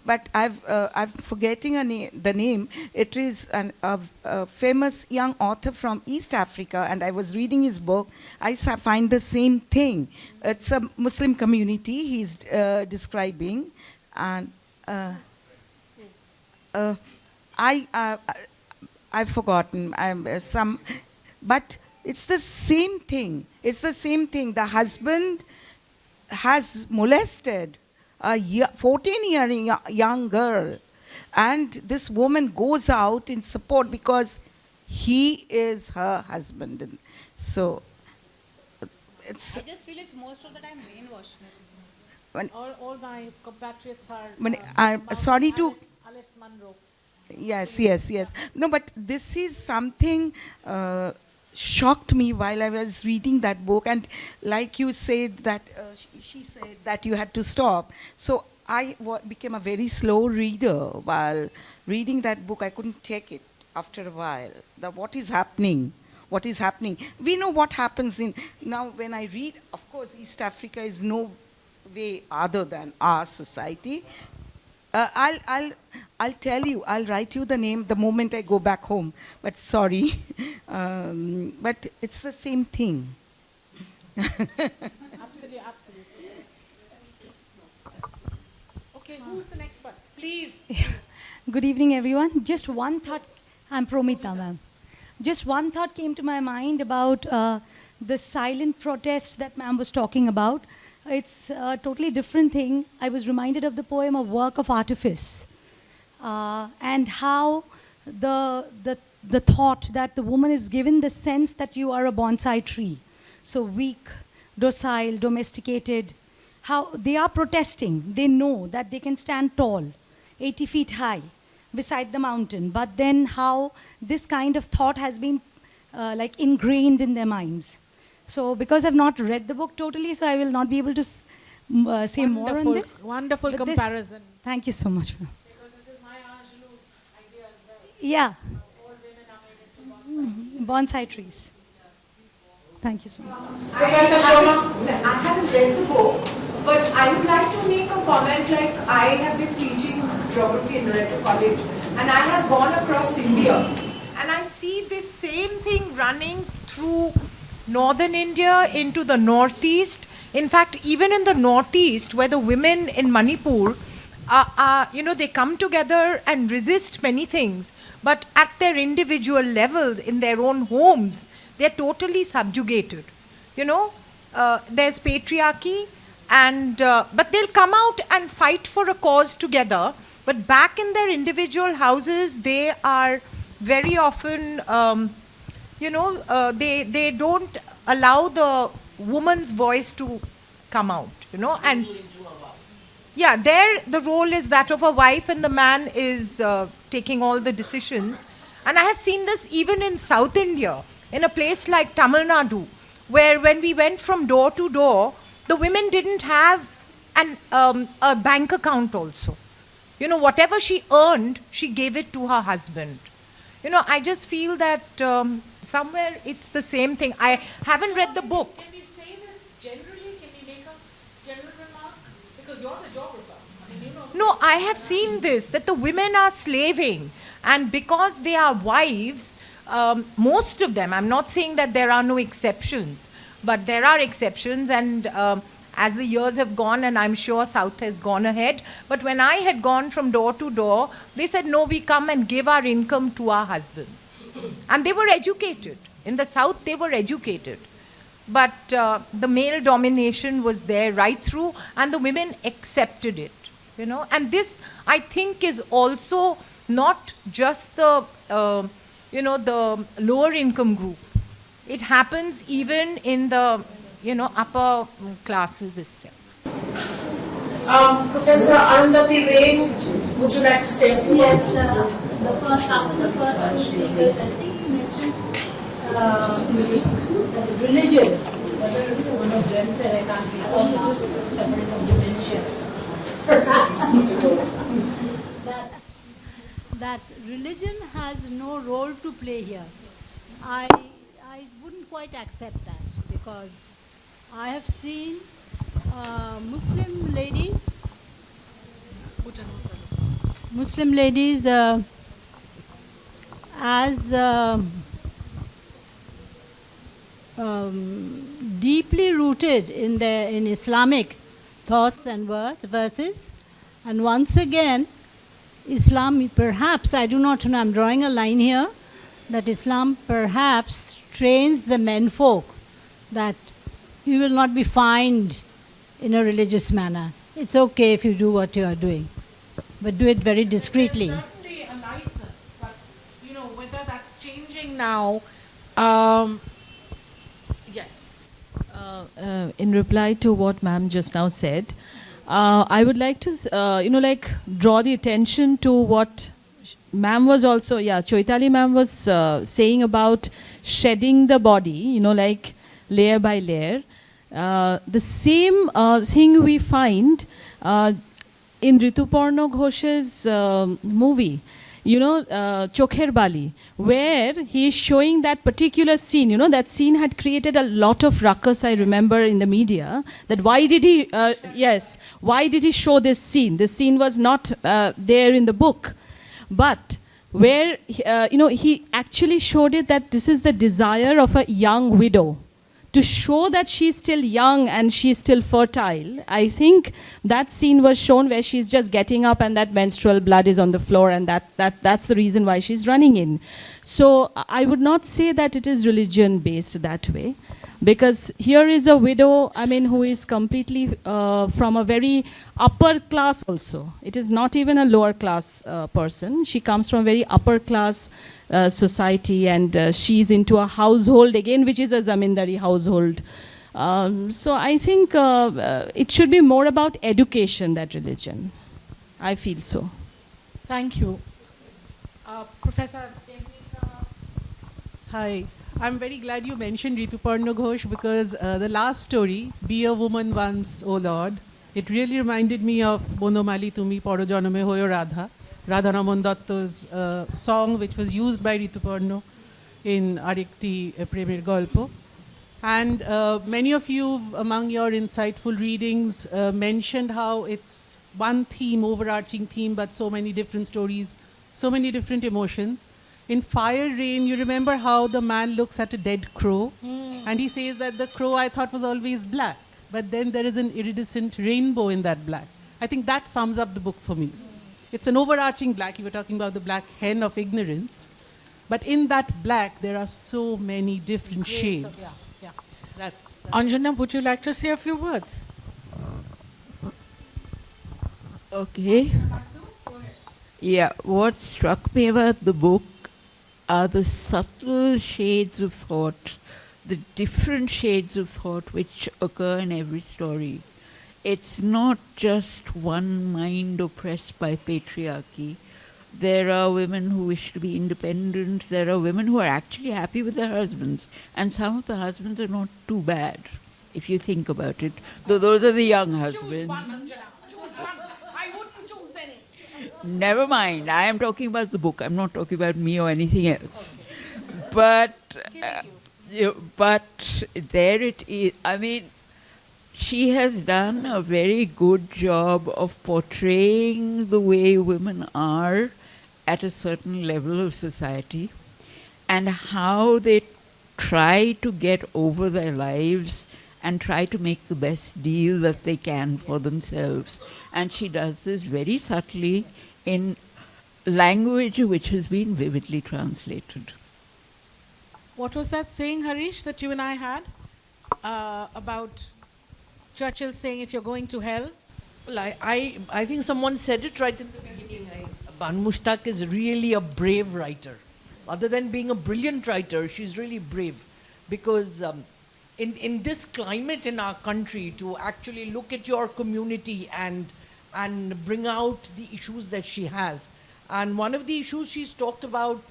but I'm forgetting the name. It is a famous young author from East Africa, and I was reading his book. I find the same thing. It's a Muslim community he's describing, and I've forgotten but it's the same thing. It's the same thing. The husband has molested a 14-year young girl, and this woman goes out in support because he is her husband. And so it's. I just feel it's most of the time brainwashed. All my compatriots are. I'm sorry to. Alice Munro. Yes. No, but this is something shocked me while I was reading that book, and like you said that she said that you had to stop. So I became a very slow reader while reading that book. I couldn't take it after a while. What is happening? What is happening? We know what happens now when I read. Of course, East Africa is no way other than our society. I'll tell you, I'll write you the name the moment I go back home. But sorry, but it's the same thing. Absolutely. Okay, who's the next one? Please. Good evening, everyone. Just one thought. I'm Promita, ma'am. Just one thought came to my mind about the silent protest that ma'am was talking about. It's a totally different thing. I was reminded of the poem A Work of Artifice, and how the thought that the woman is given the sense that you are a bonsai tree, so weak, docile, domesticated, how they are protesting. They know that they can stand tall, 80 feet high, beside the mountain, but then how this kind of thought has been like ingrained in their minds. So because I've not read the book totally, so I will not be able to say more on this. Wonderful But this- comparison. thank you so much. Because this is Maya Angelou's idea as well. Yeah, All women are made into bonsai trees. Thank you so much. Professor Shoma. I haven't read the book, but I would like to make a comment. Like, I have been teaching geography in Loreto College, and I have gone across India, and I see this same thing running through northern India into the northeast. In fact, even in the northeast, where the women in Manipur they come together and resist many things, but at their individual levels, in their own homes, they're totally subjugated. There's patriarchy, and but they'll come out and fight for a cause together. But back in their individual houses, they are very often, they don't allow the woman's voice to come out, and yeah, there the role is that of a wife, and the man is taking all the decisions. And I have seen this even in South India, in a place like Tamil Nadu, where when we went from door to door, the women didn't have a bank account also. Whatever she earned, she gave it to her husband. I just feel that somewhere it's the same thing. I haven't read the book. Can we say this generally? Can we make a general remark? Because you're the geographer. No, I have seen this, that the women are slaving. And because they are wives, most of them, I'm not saying that there are no exceptions, but there are exceptions. And as the years have gone, and I'm sure South has gone ahead, but when I had gone from door to door, they said, no, we come and give our income to our husbands. And they were educated. In the South, they were educated. But the male domination was there right through, and the women accepted it. And this, I think, is also not just the, the lower income group. It happens even in the, upper classes itself. Professor Arundhati Ray, would you like to say a few words? Yes, after the first two speakers, I think you mentioned that religion, whether it's one of them, Sureka, or separate from dementias, perhaps that religion has no role to play here. I wouldn't quite accept that, because I have seen Muslim ladies as deeply rooted in Islamic thoughts and verses, and once again Islam, perhaps, I do not know, I'm drawing a line here, that Islam perhaps trains the menfolk that you will not be fined in a religious manner. It's okay if you do what you are doing, but do it very discreetly. There's certainly a license, but whether that's changing now. Yes. In reply to what ma'am just now said, I would like to, draw the attention to what ma'am was also, Choitali ma'am was saying about shedding the body, layer by layer. The same thing we find in Rituparna Ghosh's movie, Chokher Bali, where he is showing that particular scene. That scene had created a lot of ruckus, I remember, in the media. That why did he, why did he show this scene? This scene was not there in the book. But where, he actually showed it that this is the desire of a young widow, to show that she's still young and she's still fertile. I think that scene was shown where she's just getting up and that menstrual blood is on the floor, and that's the reason why she's running in. So I would not say that it is religion-based that way, because here is a widow, who is completely from a very upper class also. It is not even a lower class person. She comes from a very upper class society, and she's into a household again, which is a zamindari household. So I think it should be more about education than religion. I feel so. Thank you. Professor. Hi, I'm very glad you mentioned Rituparna Ghosh because the last story, Be a Woman Once, O Lord, it really reminded me of Bonomali Tumi Poro Janame Hoyo Radha, Radharaman Datta's song which was used by Rituparna in Arikti Premier Golpo. And many of you among your insightful readings mentioned how it's one theme, overarching theme, but so many different stories, so many different emotions. In Fire Rain, you remember how the man looks at a dead crow and he says that the crow I thought was always black, but then there is an iridescent rainbow in that black. I think that sums up the book for me. It's an overarching black. You were talking about the black hen of ignorance, but in that black there are so many different shades. Yeah. That's Anjana, would you like to say a few words? Okay. Yeah, what struck me about the book are the subtle shades of thought, the different shades of thought which occur in every story. It's not just one mind oppressed by patriarchy. There are women who wish to be independent. There are women who are actually happy with their husbands. And some of the husbands are not too bad, if you think about it. Though those are the young husbands. Never mind. I am talking about the book. I'm not talking about me or anything else. But there it is. I mean, she has done a very good job of portraying the way women are at a certain level of society and how they try to get over their lives and try to make the best deal that they can for themselves. And she does this very subtly in language which has been vividly translated. What was that saying, Harish, that you and I had about Churchill saying, if you're going to hell? Well, I think someone said it right in the beginning. Banu Mushtaq is really a brave writer. Other than being a brilliant writer, she's really brave. Because in this climate in our country, to actually look at your community and bring out the issues that she has. And one of the issues she's talked about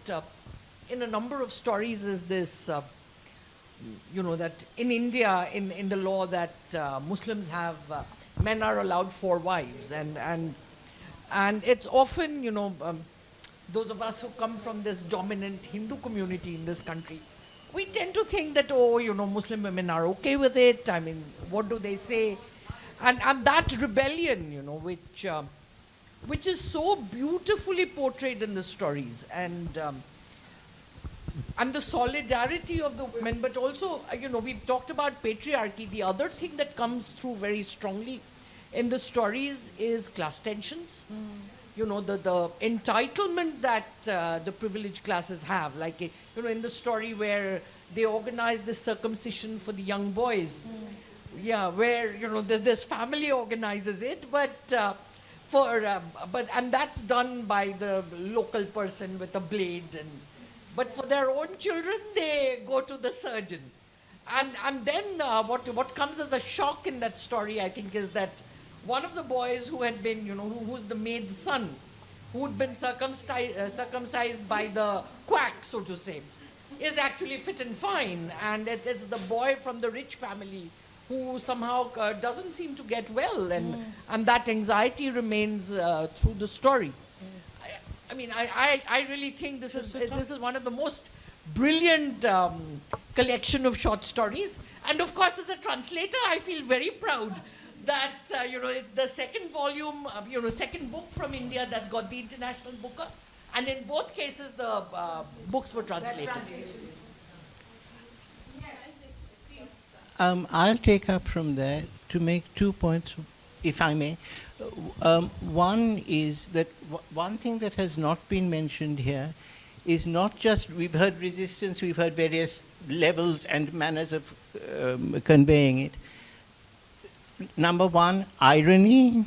in a number of stories is this, that in India, in the law that Muslims have, men are allowed 4 wives. And it's often, those of us who come from this dominant Hindu community in this country, we tend to think that, Muslim women are okay with it. I mean, what do they say? And that rebellion, which is so beautifully portrayed in the stories, and the solidarity of the women, but also, we've talked about patriarchy. The other thing that comes through very strongly in the stories is class tensions. The entitlement that the privileged classes have, like, in the story where they organize the circumcision for the young boys. Yeah, where this family organizes it, but that's done by the local person with a blade, but for their own children they go to the surgeon, and then what comes as a shock in that story, I think, is that one of the boys who had been who's the maid's son, who'd been circumcised by the quack, so to say, is actually fit and fine, and it's the boy from the rich family who somehow doesn't seem to get well, and that anxiety remains through the story. I really think this is one of the most brilliant collection of short stories, and of course, as a translator, I feel very proud that it's the second volume, second book from India that's got the International Booker, and in both cases the books were translated. I'll take up from there to make 2 points, if I may. One is that one thing that has not been mentioned here is not just, we've heard resistance, we've heard various levels and manners of conveying it. Number one, irony.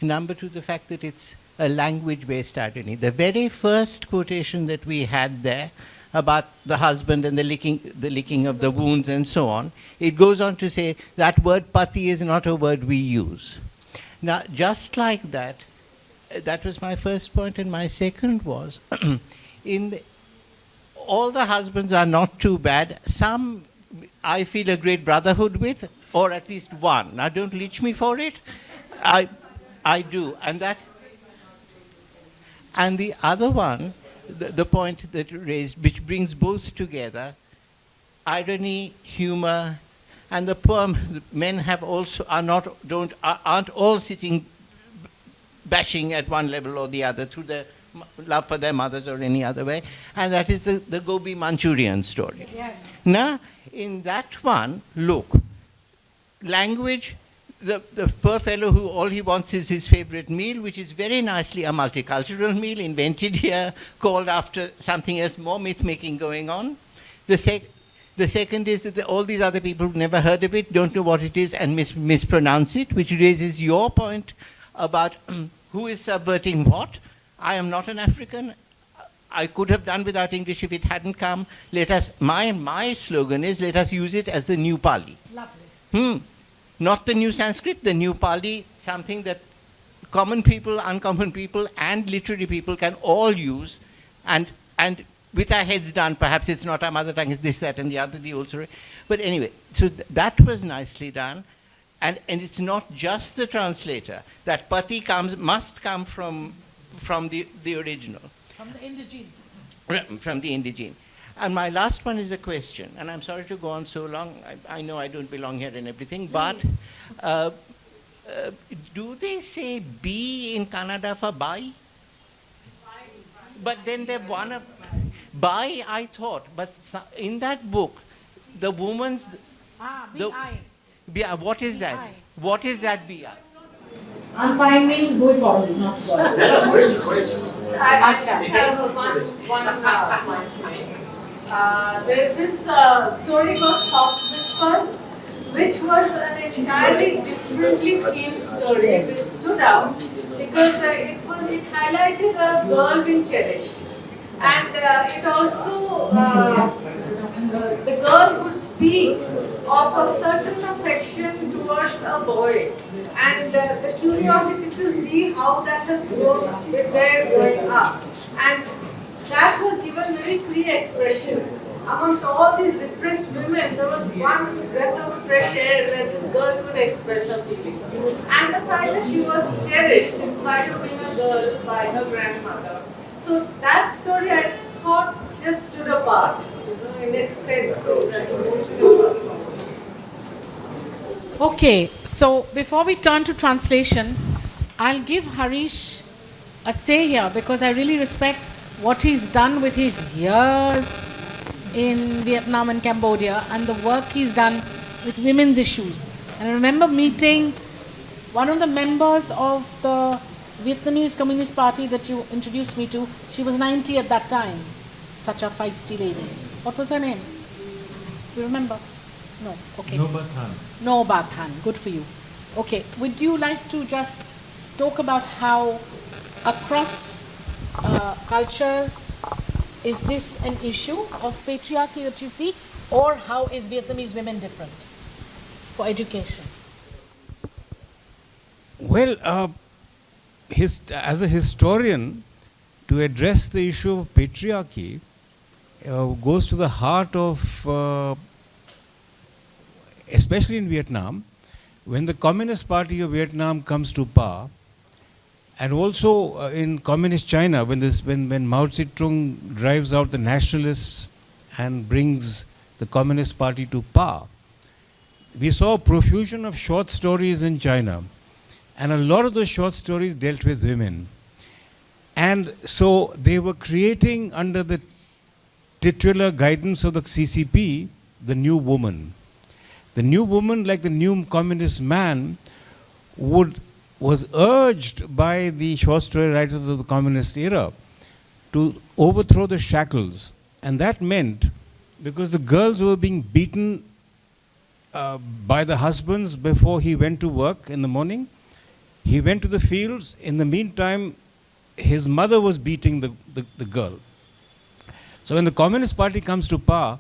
Number two, the fact that it's a language-based irony. The very first quotation that we had there about the husband and the licking of the wounds and so on, it goes on to say that word pati is not a word we use. Now, just like that, that was my first point, and my second was, all the husbands are not too bad. Some I feel a great brotherhood with, or at least one. Now don't leech me for it. I do. And the other one, the point that you raised, which brings both together, irony, humor, and the poor men have also aren't all sitting bashing at one level or the other through their love for their mothers or any other way, and that is the Gobi Manchurian story. Yes. Now, in that one, look, language, the poor fellow who all he wants is his favorite meal, which is very nicely a multicultural meal invented here, called after something else, more myth-making going on. The second is that all these other people who've never heard of it, don't know what it is, and mispronounce it, which raises your point about who is subverting what. I am not an African. I could have done without English if it hadn't come. My slogan is, let us use it as the new Pali. Lovely. Not the new Sanskrit, the new Pali, something that common people, uncommon people, and literary people can all use, and with our heads down. Perhaps it's not our mother tongue, it's this, that, and the other, the old story. But anyway, so that was nicely done. And it's not just the translator. That pati must come from the original. From the indigene. From the indigene. And my last one is a question, and I'm sorry to go on so long. I know I don't belong here and everything, but do they say B in Kannada for bai? But then they've one of bai, I thought, but in that book, the woman's... B-I. What is that? What is that B-I? I'm fine means good for you, not for you. I just have one point to make. There's this story called Soft Whispers, which was an entirely differently themed story. It stood out because it highlighted a girl being cherished. And it also, the girl would speak of a certain affection towards a boy, and the curiosity to see how that has grown with their growing up. And that was given very free expression. Amongst all these repressed women, there was one breath of fresh air where this girl could express her feelings. And the fact that she was cherished in spite of being a girl by her grandmother. So that story, I thought, just stood apart, in its sense. Okay, so before we turn to translation, I'll give Harish a say here because I really respect what he's done with his years in Vietnam and Cambodia and the work he's done with women's issues. And I remember meeting one of the members of the Vietnamese Communist Party that you introduced me to. She was 90 at that time. Such a feisty lady. What was her name? Do you remember? No. Okay. No Bathan. No Bathan. Good for you. Okay. Would you like to just talk about how across cultures is this an issue of patriarchy that you see, or how is Vietnamese women different for education? Well, as a historian, to address the issue of patriarchy goes to the heart of, especially in Vietnam, when the Communist Party of Vietnam comes to power, and also in Communist China, when Mao Zedong drives out the nationalists and brings the Communist Party to power, we saw a profusion of short stories in China. And a lot of those short stories dealt with women. And so they were creating, under the titular guidance of the CCP, the new woman. The new woman, like the new communist man, was urged by the short story writers of the communist era to overthrow the shackles. And that meant, because the girls were being beaten by the husbands before he went to work in the morning, he went to the fields. In the meantime, his mother was beating the girl. So when the Communist Party comes to power,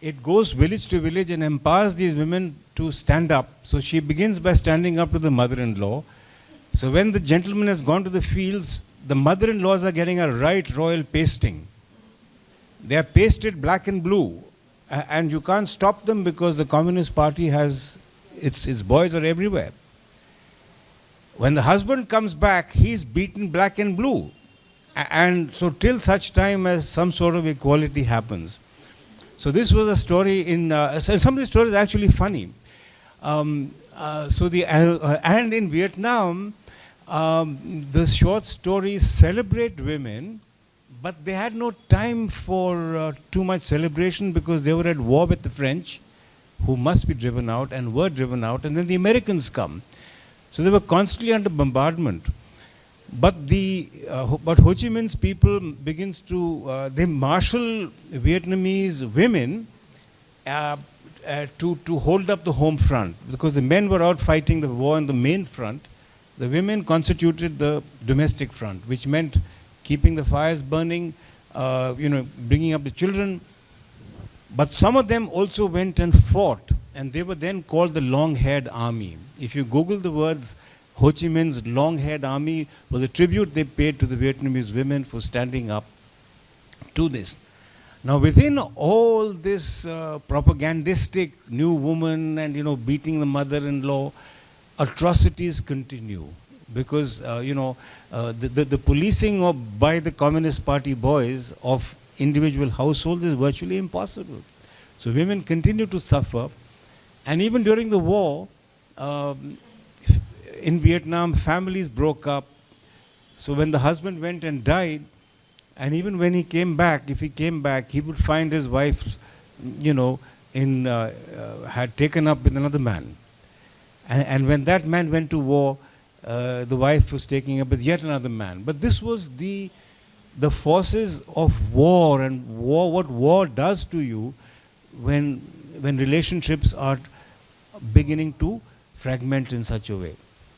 it goes village to village and empowers these women to stand up. So she begins by standing up to the mother-in-law. So when the gentleman has gone to the fields, the mother-in-laws are getting a right royal pasting. They are pasted black and blue, and you can't stop them because the Communist Party has, its boys are everywhere. When the husband comes back, he's beaten black and blue. And so till such time as some sort of equality happens. So this was a story in, some of the stories are actually funny. And in Vietnam, the short stories celebrate women, but they had no time for too much celebration because they were at war with the French, who must be driven out and were driven out, and then the Americans come. So they were constantly under bombardment. But Ho Chi Minh's people begins to, they marshal Vietnamese women to hold up the home front, because the men were out fighting the war on the main front. The women constituted the domestic front, which meant keeping the fires burning, bringing up the children. But some of them also went and fought, and they were then called the long-haired army. If you Google the words, Ho Chi Minh's long-haired army was a tribute they paid to the Vietnamese women for standing up to this. Now within all this propagandistic new woman and beating the mother-in-law, atrocities continue because the policing by the Communist Party boys of individual households is virtually impossible. So women continue to suffer, and even during the war, in Vietnam, families broke up. So when the husband went and died, and even when he came back, if he came back, he would find his wife, had taken up with another man. And when that man went to war, the wife was taking up with yet another man. But this was the forces of war, and what war does to you when relationships are beginning to fragment in such a way.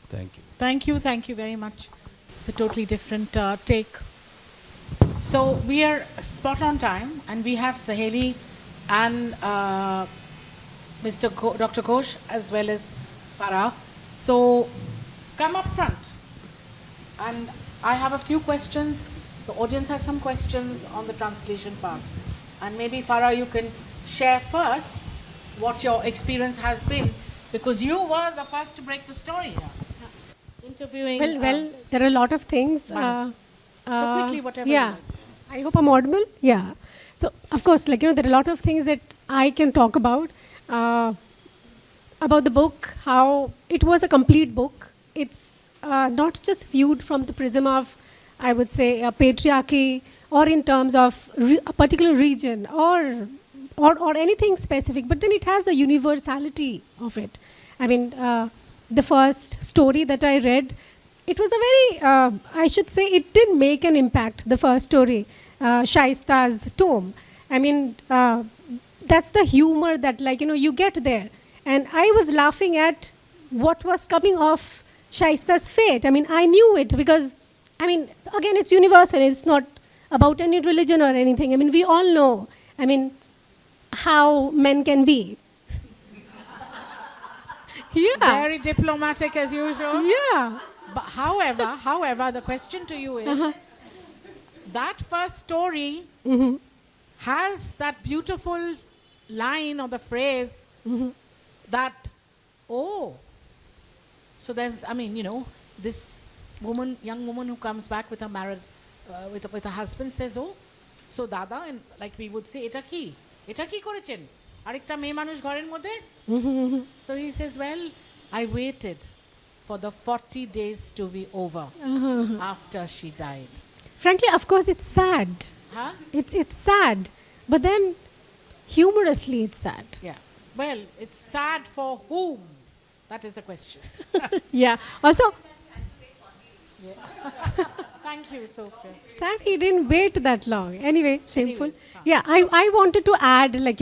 Thank you. Thank you very much. It's a totally different take. So we are spot on time, and we have Saheli and Dr. Ghosh as well as Farah. So come up front. And I have a few questions. The audience has some questions on the translation part. And maybe Farah, you can share first what your experience has been, because you were the first to break the story here. Interviewing. Well, there are a lot of things. So quickly, whatever. Yeah, I hope I'm audible. Yeah. So of course, there are a lot of things that I can talk about the book. How it was a complete book. It's not just viewed from the prism of, I would say, patriarchy, or in terms of a particular region, or anything specific. But then it has the universality of it. I mean. The first story that I read, it was a very, I should say, it did make an impact, the first story, Shaista's Tomb. I mean, that's the humor that, you get there. And I was laughing at what was coming off Shaista's fate. I mean, I knew it because, again, it's universal. It's not about any religion or anything. I mean, we all know, how men can be. Yeah. Very diplomatic as usual. Yeah. But however, the question to you is, that first story has that beautiful line or the phrase that, so there's, this young woman who comes back with her married, with a husband says, so Dada, and like we would say, eta ki korechen? Arikta mey manush ghorer moddhe? So he says, well, I waited for the 40 days to be over after she died. Frankly, of course, it's sad. Huh? It's sad. But then, humorously, it's sad. Yeah. Well, it's sad for whom? That is the question. Yeah. Also, thank you, Sophia. Sad he didn't wait that long. Anyway, shameful. Yeah, I wanted to add, like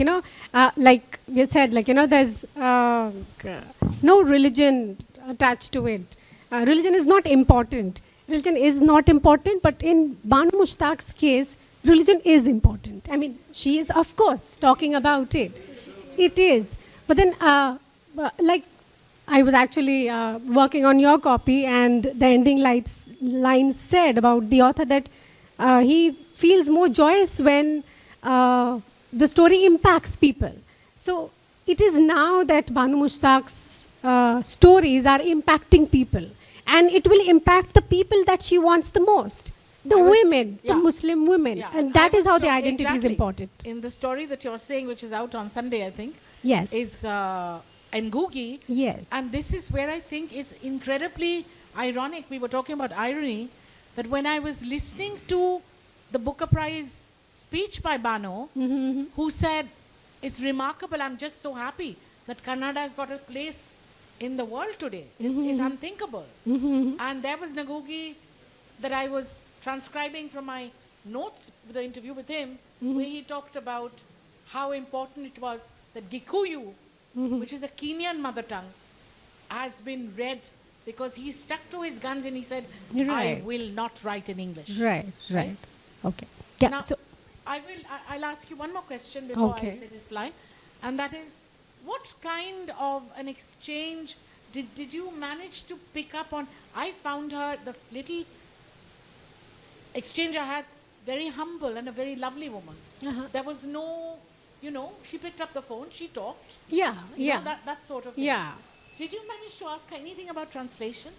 we said, there's no religion attached to it. Religion is not important. Religion is not important, but in Banu Mushtaq's case, religion is important. I mean, she is, of course, talking about it. It is. But then, I was actually working on your copy, and the ending lines said about the author that he feels more joyous when the story impacts people. So it is now that Banu Mushtaq's stories are impacting people. And it will impact the people that she wants the most. The women, the Muslim women. And that is how the identity is important. In the story that you're saying, which is out on Sunday, I think, Yes. is Ngugi. Yes. And this is where I think it's incredibly ironic. We were talking about irony, that when I was listening to the Booker Prize speech by Banu, who said, it's remarkable, I'm just so happy that Kannada has got a place in the world today. It's unthinkable. And there was Ngugi that I was transcribing from my notes with the interview with him, where he talked about how important it was that Gikuyu, which is a Kenyan mother tongue, has been read, because he stuck to his guns and he said, I will not write in English. Right. Okay. Yeah. Now, I'll ask you one more question before I let it fly. And that is, what kind of an exchange did you manage to pick up on? I found her, the little exchange I had, very humble and a very lovely woman. There was no, she picked up the phone, she talked. That sort of thing. Yeah. Did you manage to ask her anything about translation?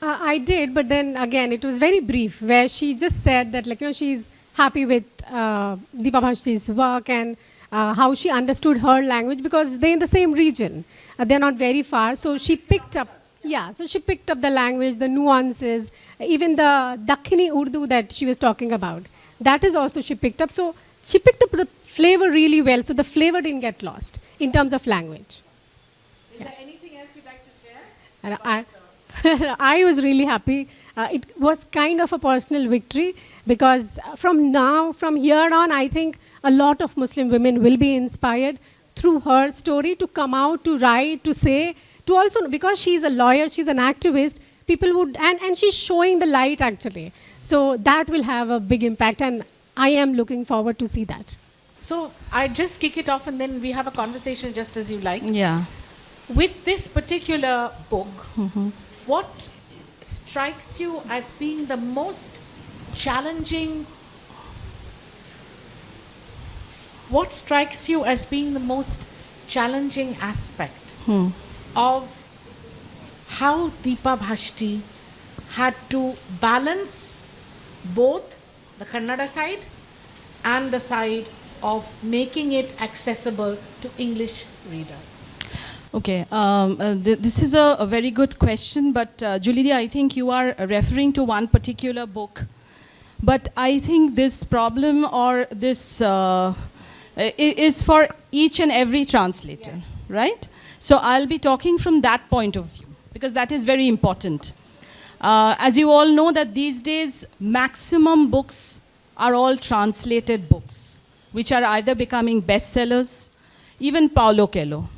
I did, but then again, it was very brief, where she just said that, she's happy with Deepa Bhasthi's work and how she understood her language, because they're in the same region. They're not very far. So she picked up, the language, the nuances, even the Dakhini Urdu that she was talking about. That is also she picked up. So she picked up the flavor really well. So the flavor didn't get lost in terms of language. Is there anything else you'd like to share? And I was really happy. It was kind of a personal victory, because from here on, I think a lot of Muslim women will be inspired through her story to come out, to write, to say, to also, because she's a lawyer, she's an activist, people would, and she's showing the light actually. So that will have a big impact, and I am looking forward to see that. So I just kick it off and then we have a conversation just as you like. Yeah. With this particular book, what strikes you as being the most challenging? What strikes you as being the most challenging aspect of how Deepa Bhasthi had to balance both the Kannada side and the side of making it accessible to English readers? Okay, this is a very good question, but Julie, I think you are referring to one particular book. But I think this problem or this is for each and every translator, right? So I'll be talking from that point of view, because that is very important. As you all know that these days, maximum books are all translated books, which are either becoming bestsellers, even Paulo Coelho.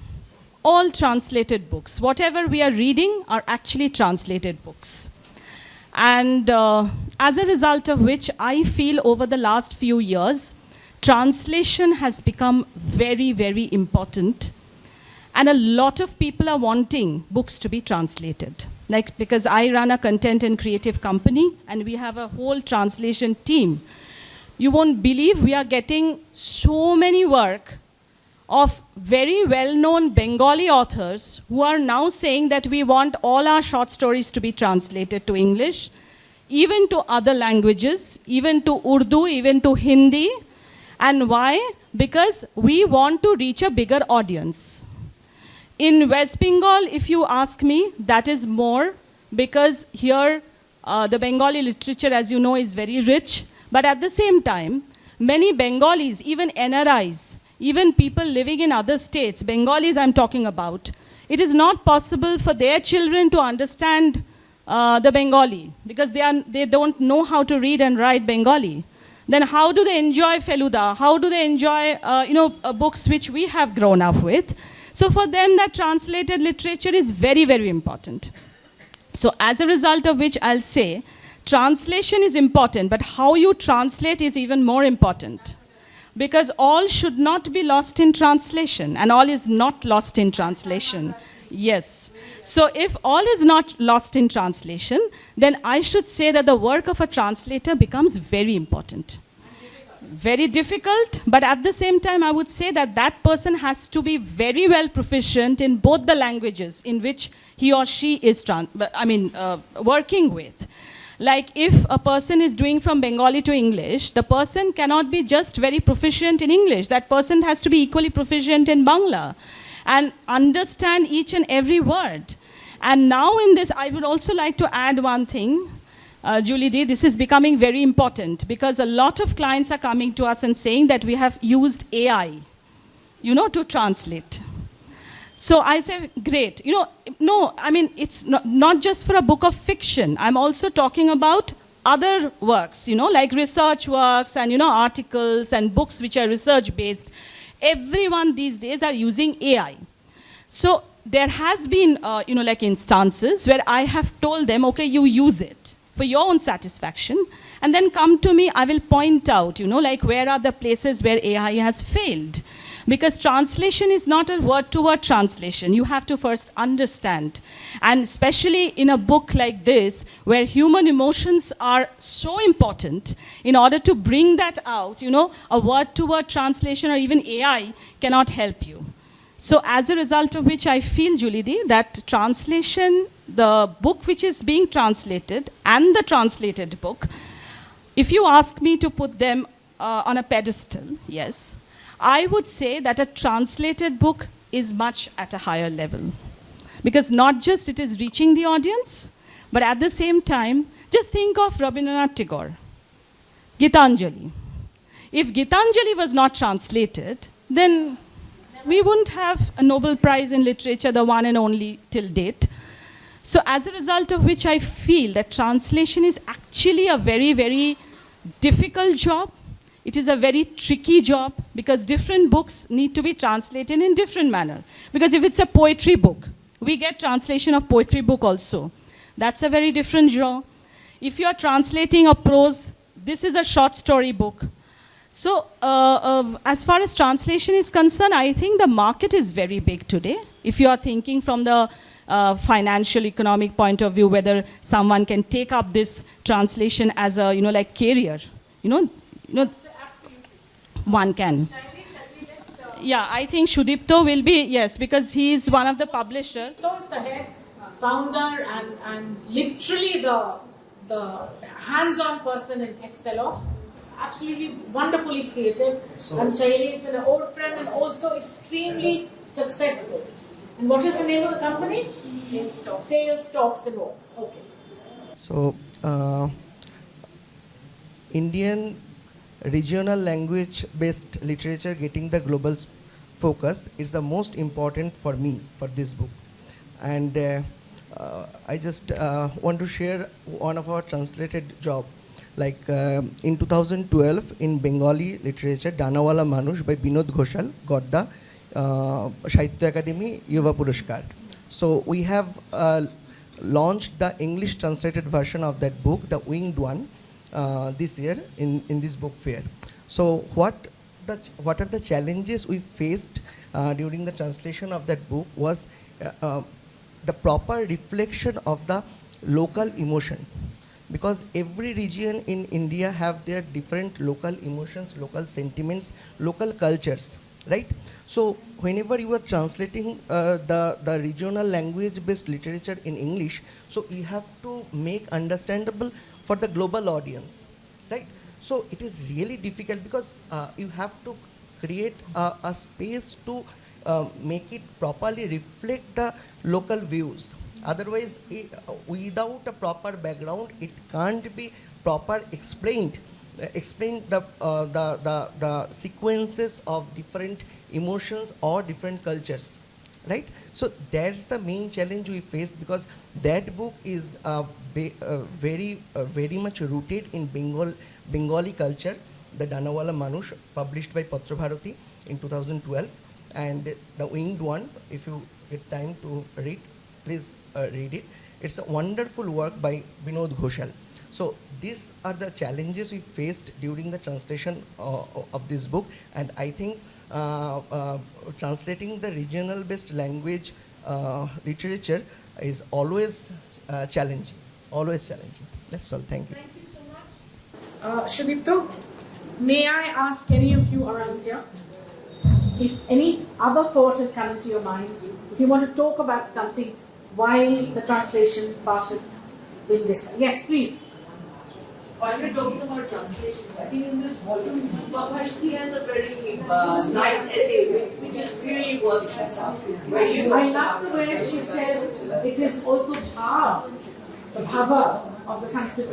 All translated books. Whatever we are reading are actually translated books. And as a result of which, I feel over the last few years, translation has become very, very important. And a lot of people are wanting books to be translated. Like, because I run a content and creative company, and we have a whole translation team. You won't believe we are getting so many work of very well-known Bengali authors who are now saying that we want all our short stories to be translated to English, even to other languages, even to Urdu, even to Hindi. And why? Because we want to reach a bigger audience. In West Bengal, if you ask me, that is more, because here the Bengali literature, as you know, is very rich. But at the same time, many Bengalis, even NRIs, even people living in other states, Bengalis I'm talking about, it is not possible for their children to understand the Bengali, because they don't know how to read and write Bengali. Then how do they enjoy Feluda? How do they enjoy books which we have grown up with? So for them, that translated literature is very, very important. So as a result of which, I'll say, translation is important, but how you translate is even more important. Because all should not be lost in translation, and all is not lost in translation. Yes. So if all is not lost in translation, then I should say that the work of a translator becomes very important. very difficult, but at the same time, I would say that that person has to be very well proficient in both the languages in which he or she is working with. Like if a person is doing from Bengali to English, the person cannot be just very proficient in English. That person has to be equally proficient in Bangla and understand each and every word. And now in this, I would also like to add one thing. Julie D, this is becoming very important because a lot of clients are coming to us and saying that we have used AI, to translate. So I say, great. It's not just for a book of fiction. I'm also talking about other works, like research works and, articles and books which are research-based. Everyone these days are using AI. So there has been, instances where I have told them, okay, you use it for your own satisfaction, and then come to me, I will point out, where are the places where AI has failed. Because translation is not a word-to-word translation. You have to first understand. And especially in a book like this, where human emotions are so important, in order to bring that out, a word-to-word translation or even AI cannot help you. So as a result of which I feel, Julie D, that translation, the book which is being translated and the translated book, if you ask me to put them on a pedestal, yes, I would say that a translated book is much at a higher level. Because not just it is reaching the audience, but at the same time, just think of Rabindranath Tagore, Gitanjali. If Gitanjali was not translated, then we wouldn't have a Nobel Prize in Literature, the one and only till date. So as a result of which I feel that translation is actually a very, very difficult job. It is a very tricky job because different books need to be translated in different manner. Because if it's a poetry book, we get translation of poetry book also. That's a very different job. If you are translating a prose, this is a short story book. So as far as translation is concerned, I think the market is very big today. If you are thinking from the financial, economic point of view, whether someone can take up this translation as a, career, one can. Yeah, I think Sudipto will be, yes, because he is one of the publishers. Sudipto is the head founder and literally the hands-on person in Excel. Absolutely wonderfully creative. And Chayeli has been an old friend and also extremely successful. And what is the name of the company? Tales, Talks and Walks. Okay. So, Indian regional language-based literature getting the global focus is the most important for me for this book. And I just want to share one of our translated job. Like in 2012, in Bengali literature, Danawala Manush by Binod Ghoshal got the Sahitya Academy Yuva Puruskar. So we have launched the English translated version of that book, the Winged One, this year in this book fair. So what are the challenges we faced during the translation of that book was the proper reflection of the local emotion. Because every region in India have their different local emotions, local sentiments, local cultures, right? So whenever you are translating the regional language-based literature in English, so you have to make understandable for the global audience, right? So it is really difficult because you have to create a space to make it properly reflect the local views. Otherwise, without a proper background, it can't be proper explained. Explain the sequences of different emotions or different cultures, right? So that's the main challenge we faced because that book is very much rooted in Bengali culture. The Danawala Manush, published by Patra Bharati in 2012, and the Winged One, if you get time to read, please read it. It's a wonderful work by Binod Ghoshal. So these are the challenges we faced during the translation of this book, and I think translating the regional based language literature is always challenging, always challenging. That's all, thank you. Thank you so much. Sudipto, May I ask any of you around here, if any other thought has come into your mind, if you want to talk about something while the translation part is being discussed. Yes, please. While we're talking about translations, I think in this volume, Deepa Bhasthi has a very nice essay, which is really worth it. I love the way she says it is also bhav, the bhava of the Sanskrit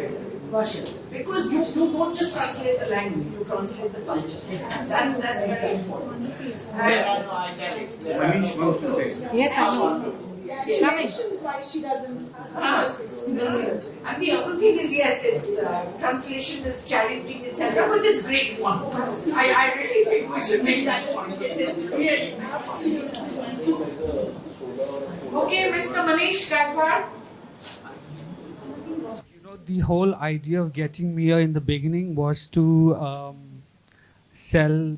version. Because you don't just translate the language, you translate the culture. That's very important. Manish wants to say something. Yes, I know. She mentions why she doesn't and the other thing is, yes, it's translation is challenging, etc., but it's great fun. I really think we should make that fun. It is really. Okay, Mr. Manish Gaikwad. The whole idea of getting me here in the beginning was to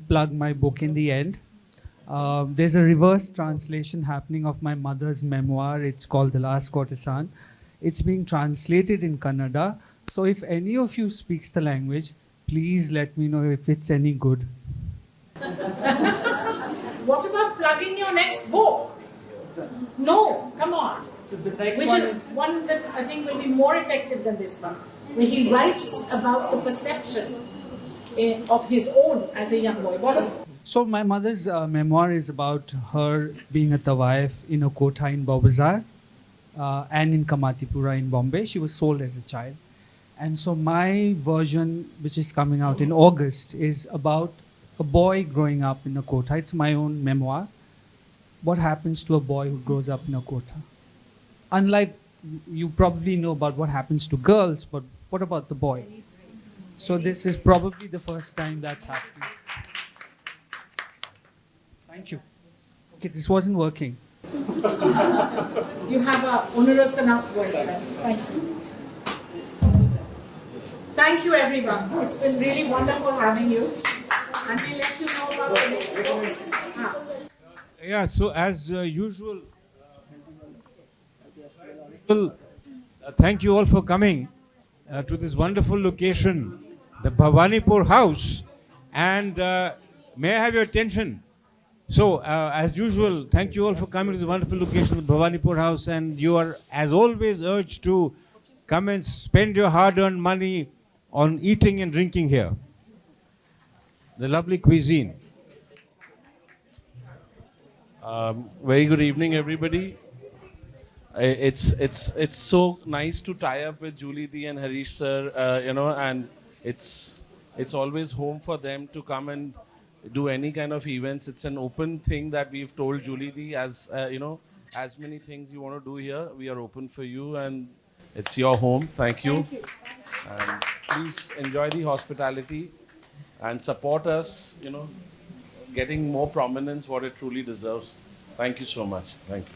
plug my book in the end. There's a reverse translation happening of my mother's memoir. It's called The Last Courtesan. It's being translated in Kannada. So if any of you speaks the language, please let me know if it's any good. What about plugging your next book? No, come on. So the next Which one is one that I think will be more effective than this one, where he writes about the perception of his own as a young boy. So my mother's memoir is about her being a tawaif in a kotha in Bawbazar and in Kamatipura in Bombay. She was sold as a child. And so my version, which is coming out in August, is about a boy growing up in a kotha. It's my own memoir. What happens to a boy who grows up in a kotha? Unlike, you probably know about what happens to girls, but what about the boy? So this is probably the first time that's happening. Thank you. Okay, this wasn't working. You have a onerous enough voice then. Thank you. Thank you, everyone. It's been really wonderful having you. And we'll let you know about the next book. Yeah, so as usual, thank you all for coming to this wonderful location, the Bhawanipur house. And may I have your attention? So, as usual, thank you all for coming to the wonderful location, the Bhawanipur house. And you are, as always, urged to come and spend your hard-earned money on eating and drinking here. The lovely cuisine. Very good evening, everybody. It's so nice to tie up with Julie Di and Harish sir, and it's always home for them to come and do any kind of events. It's an open thing that we've told Julie Di, as as many things you want to do here, we are open for you, and it's your home. Thank you. And please enjoy the hospitality and support us, getting more prominence what it truly deserves. Thank you so much. Thank you.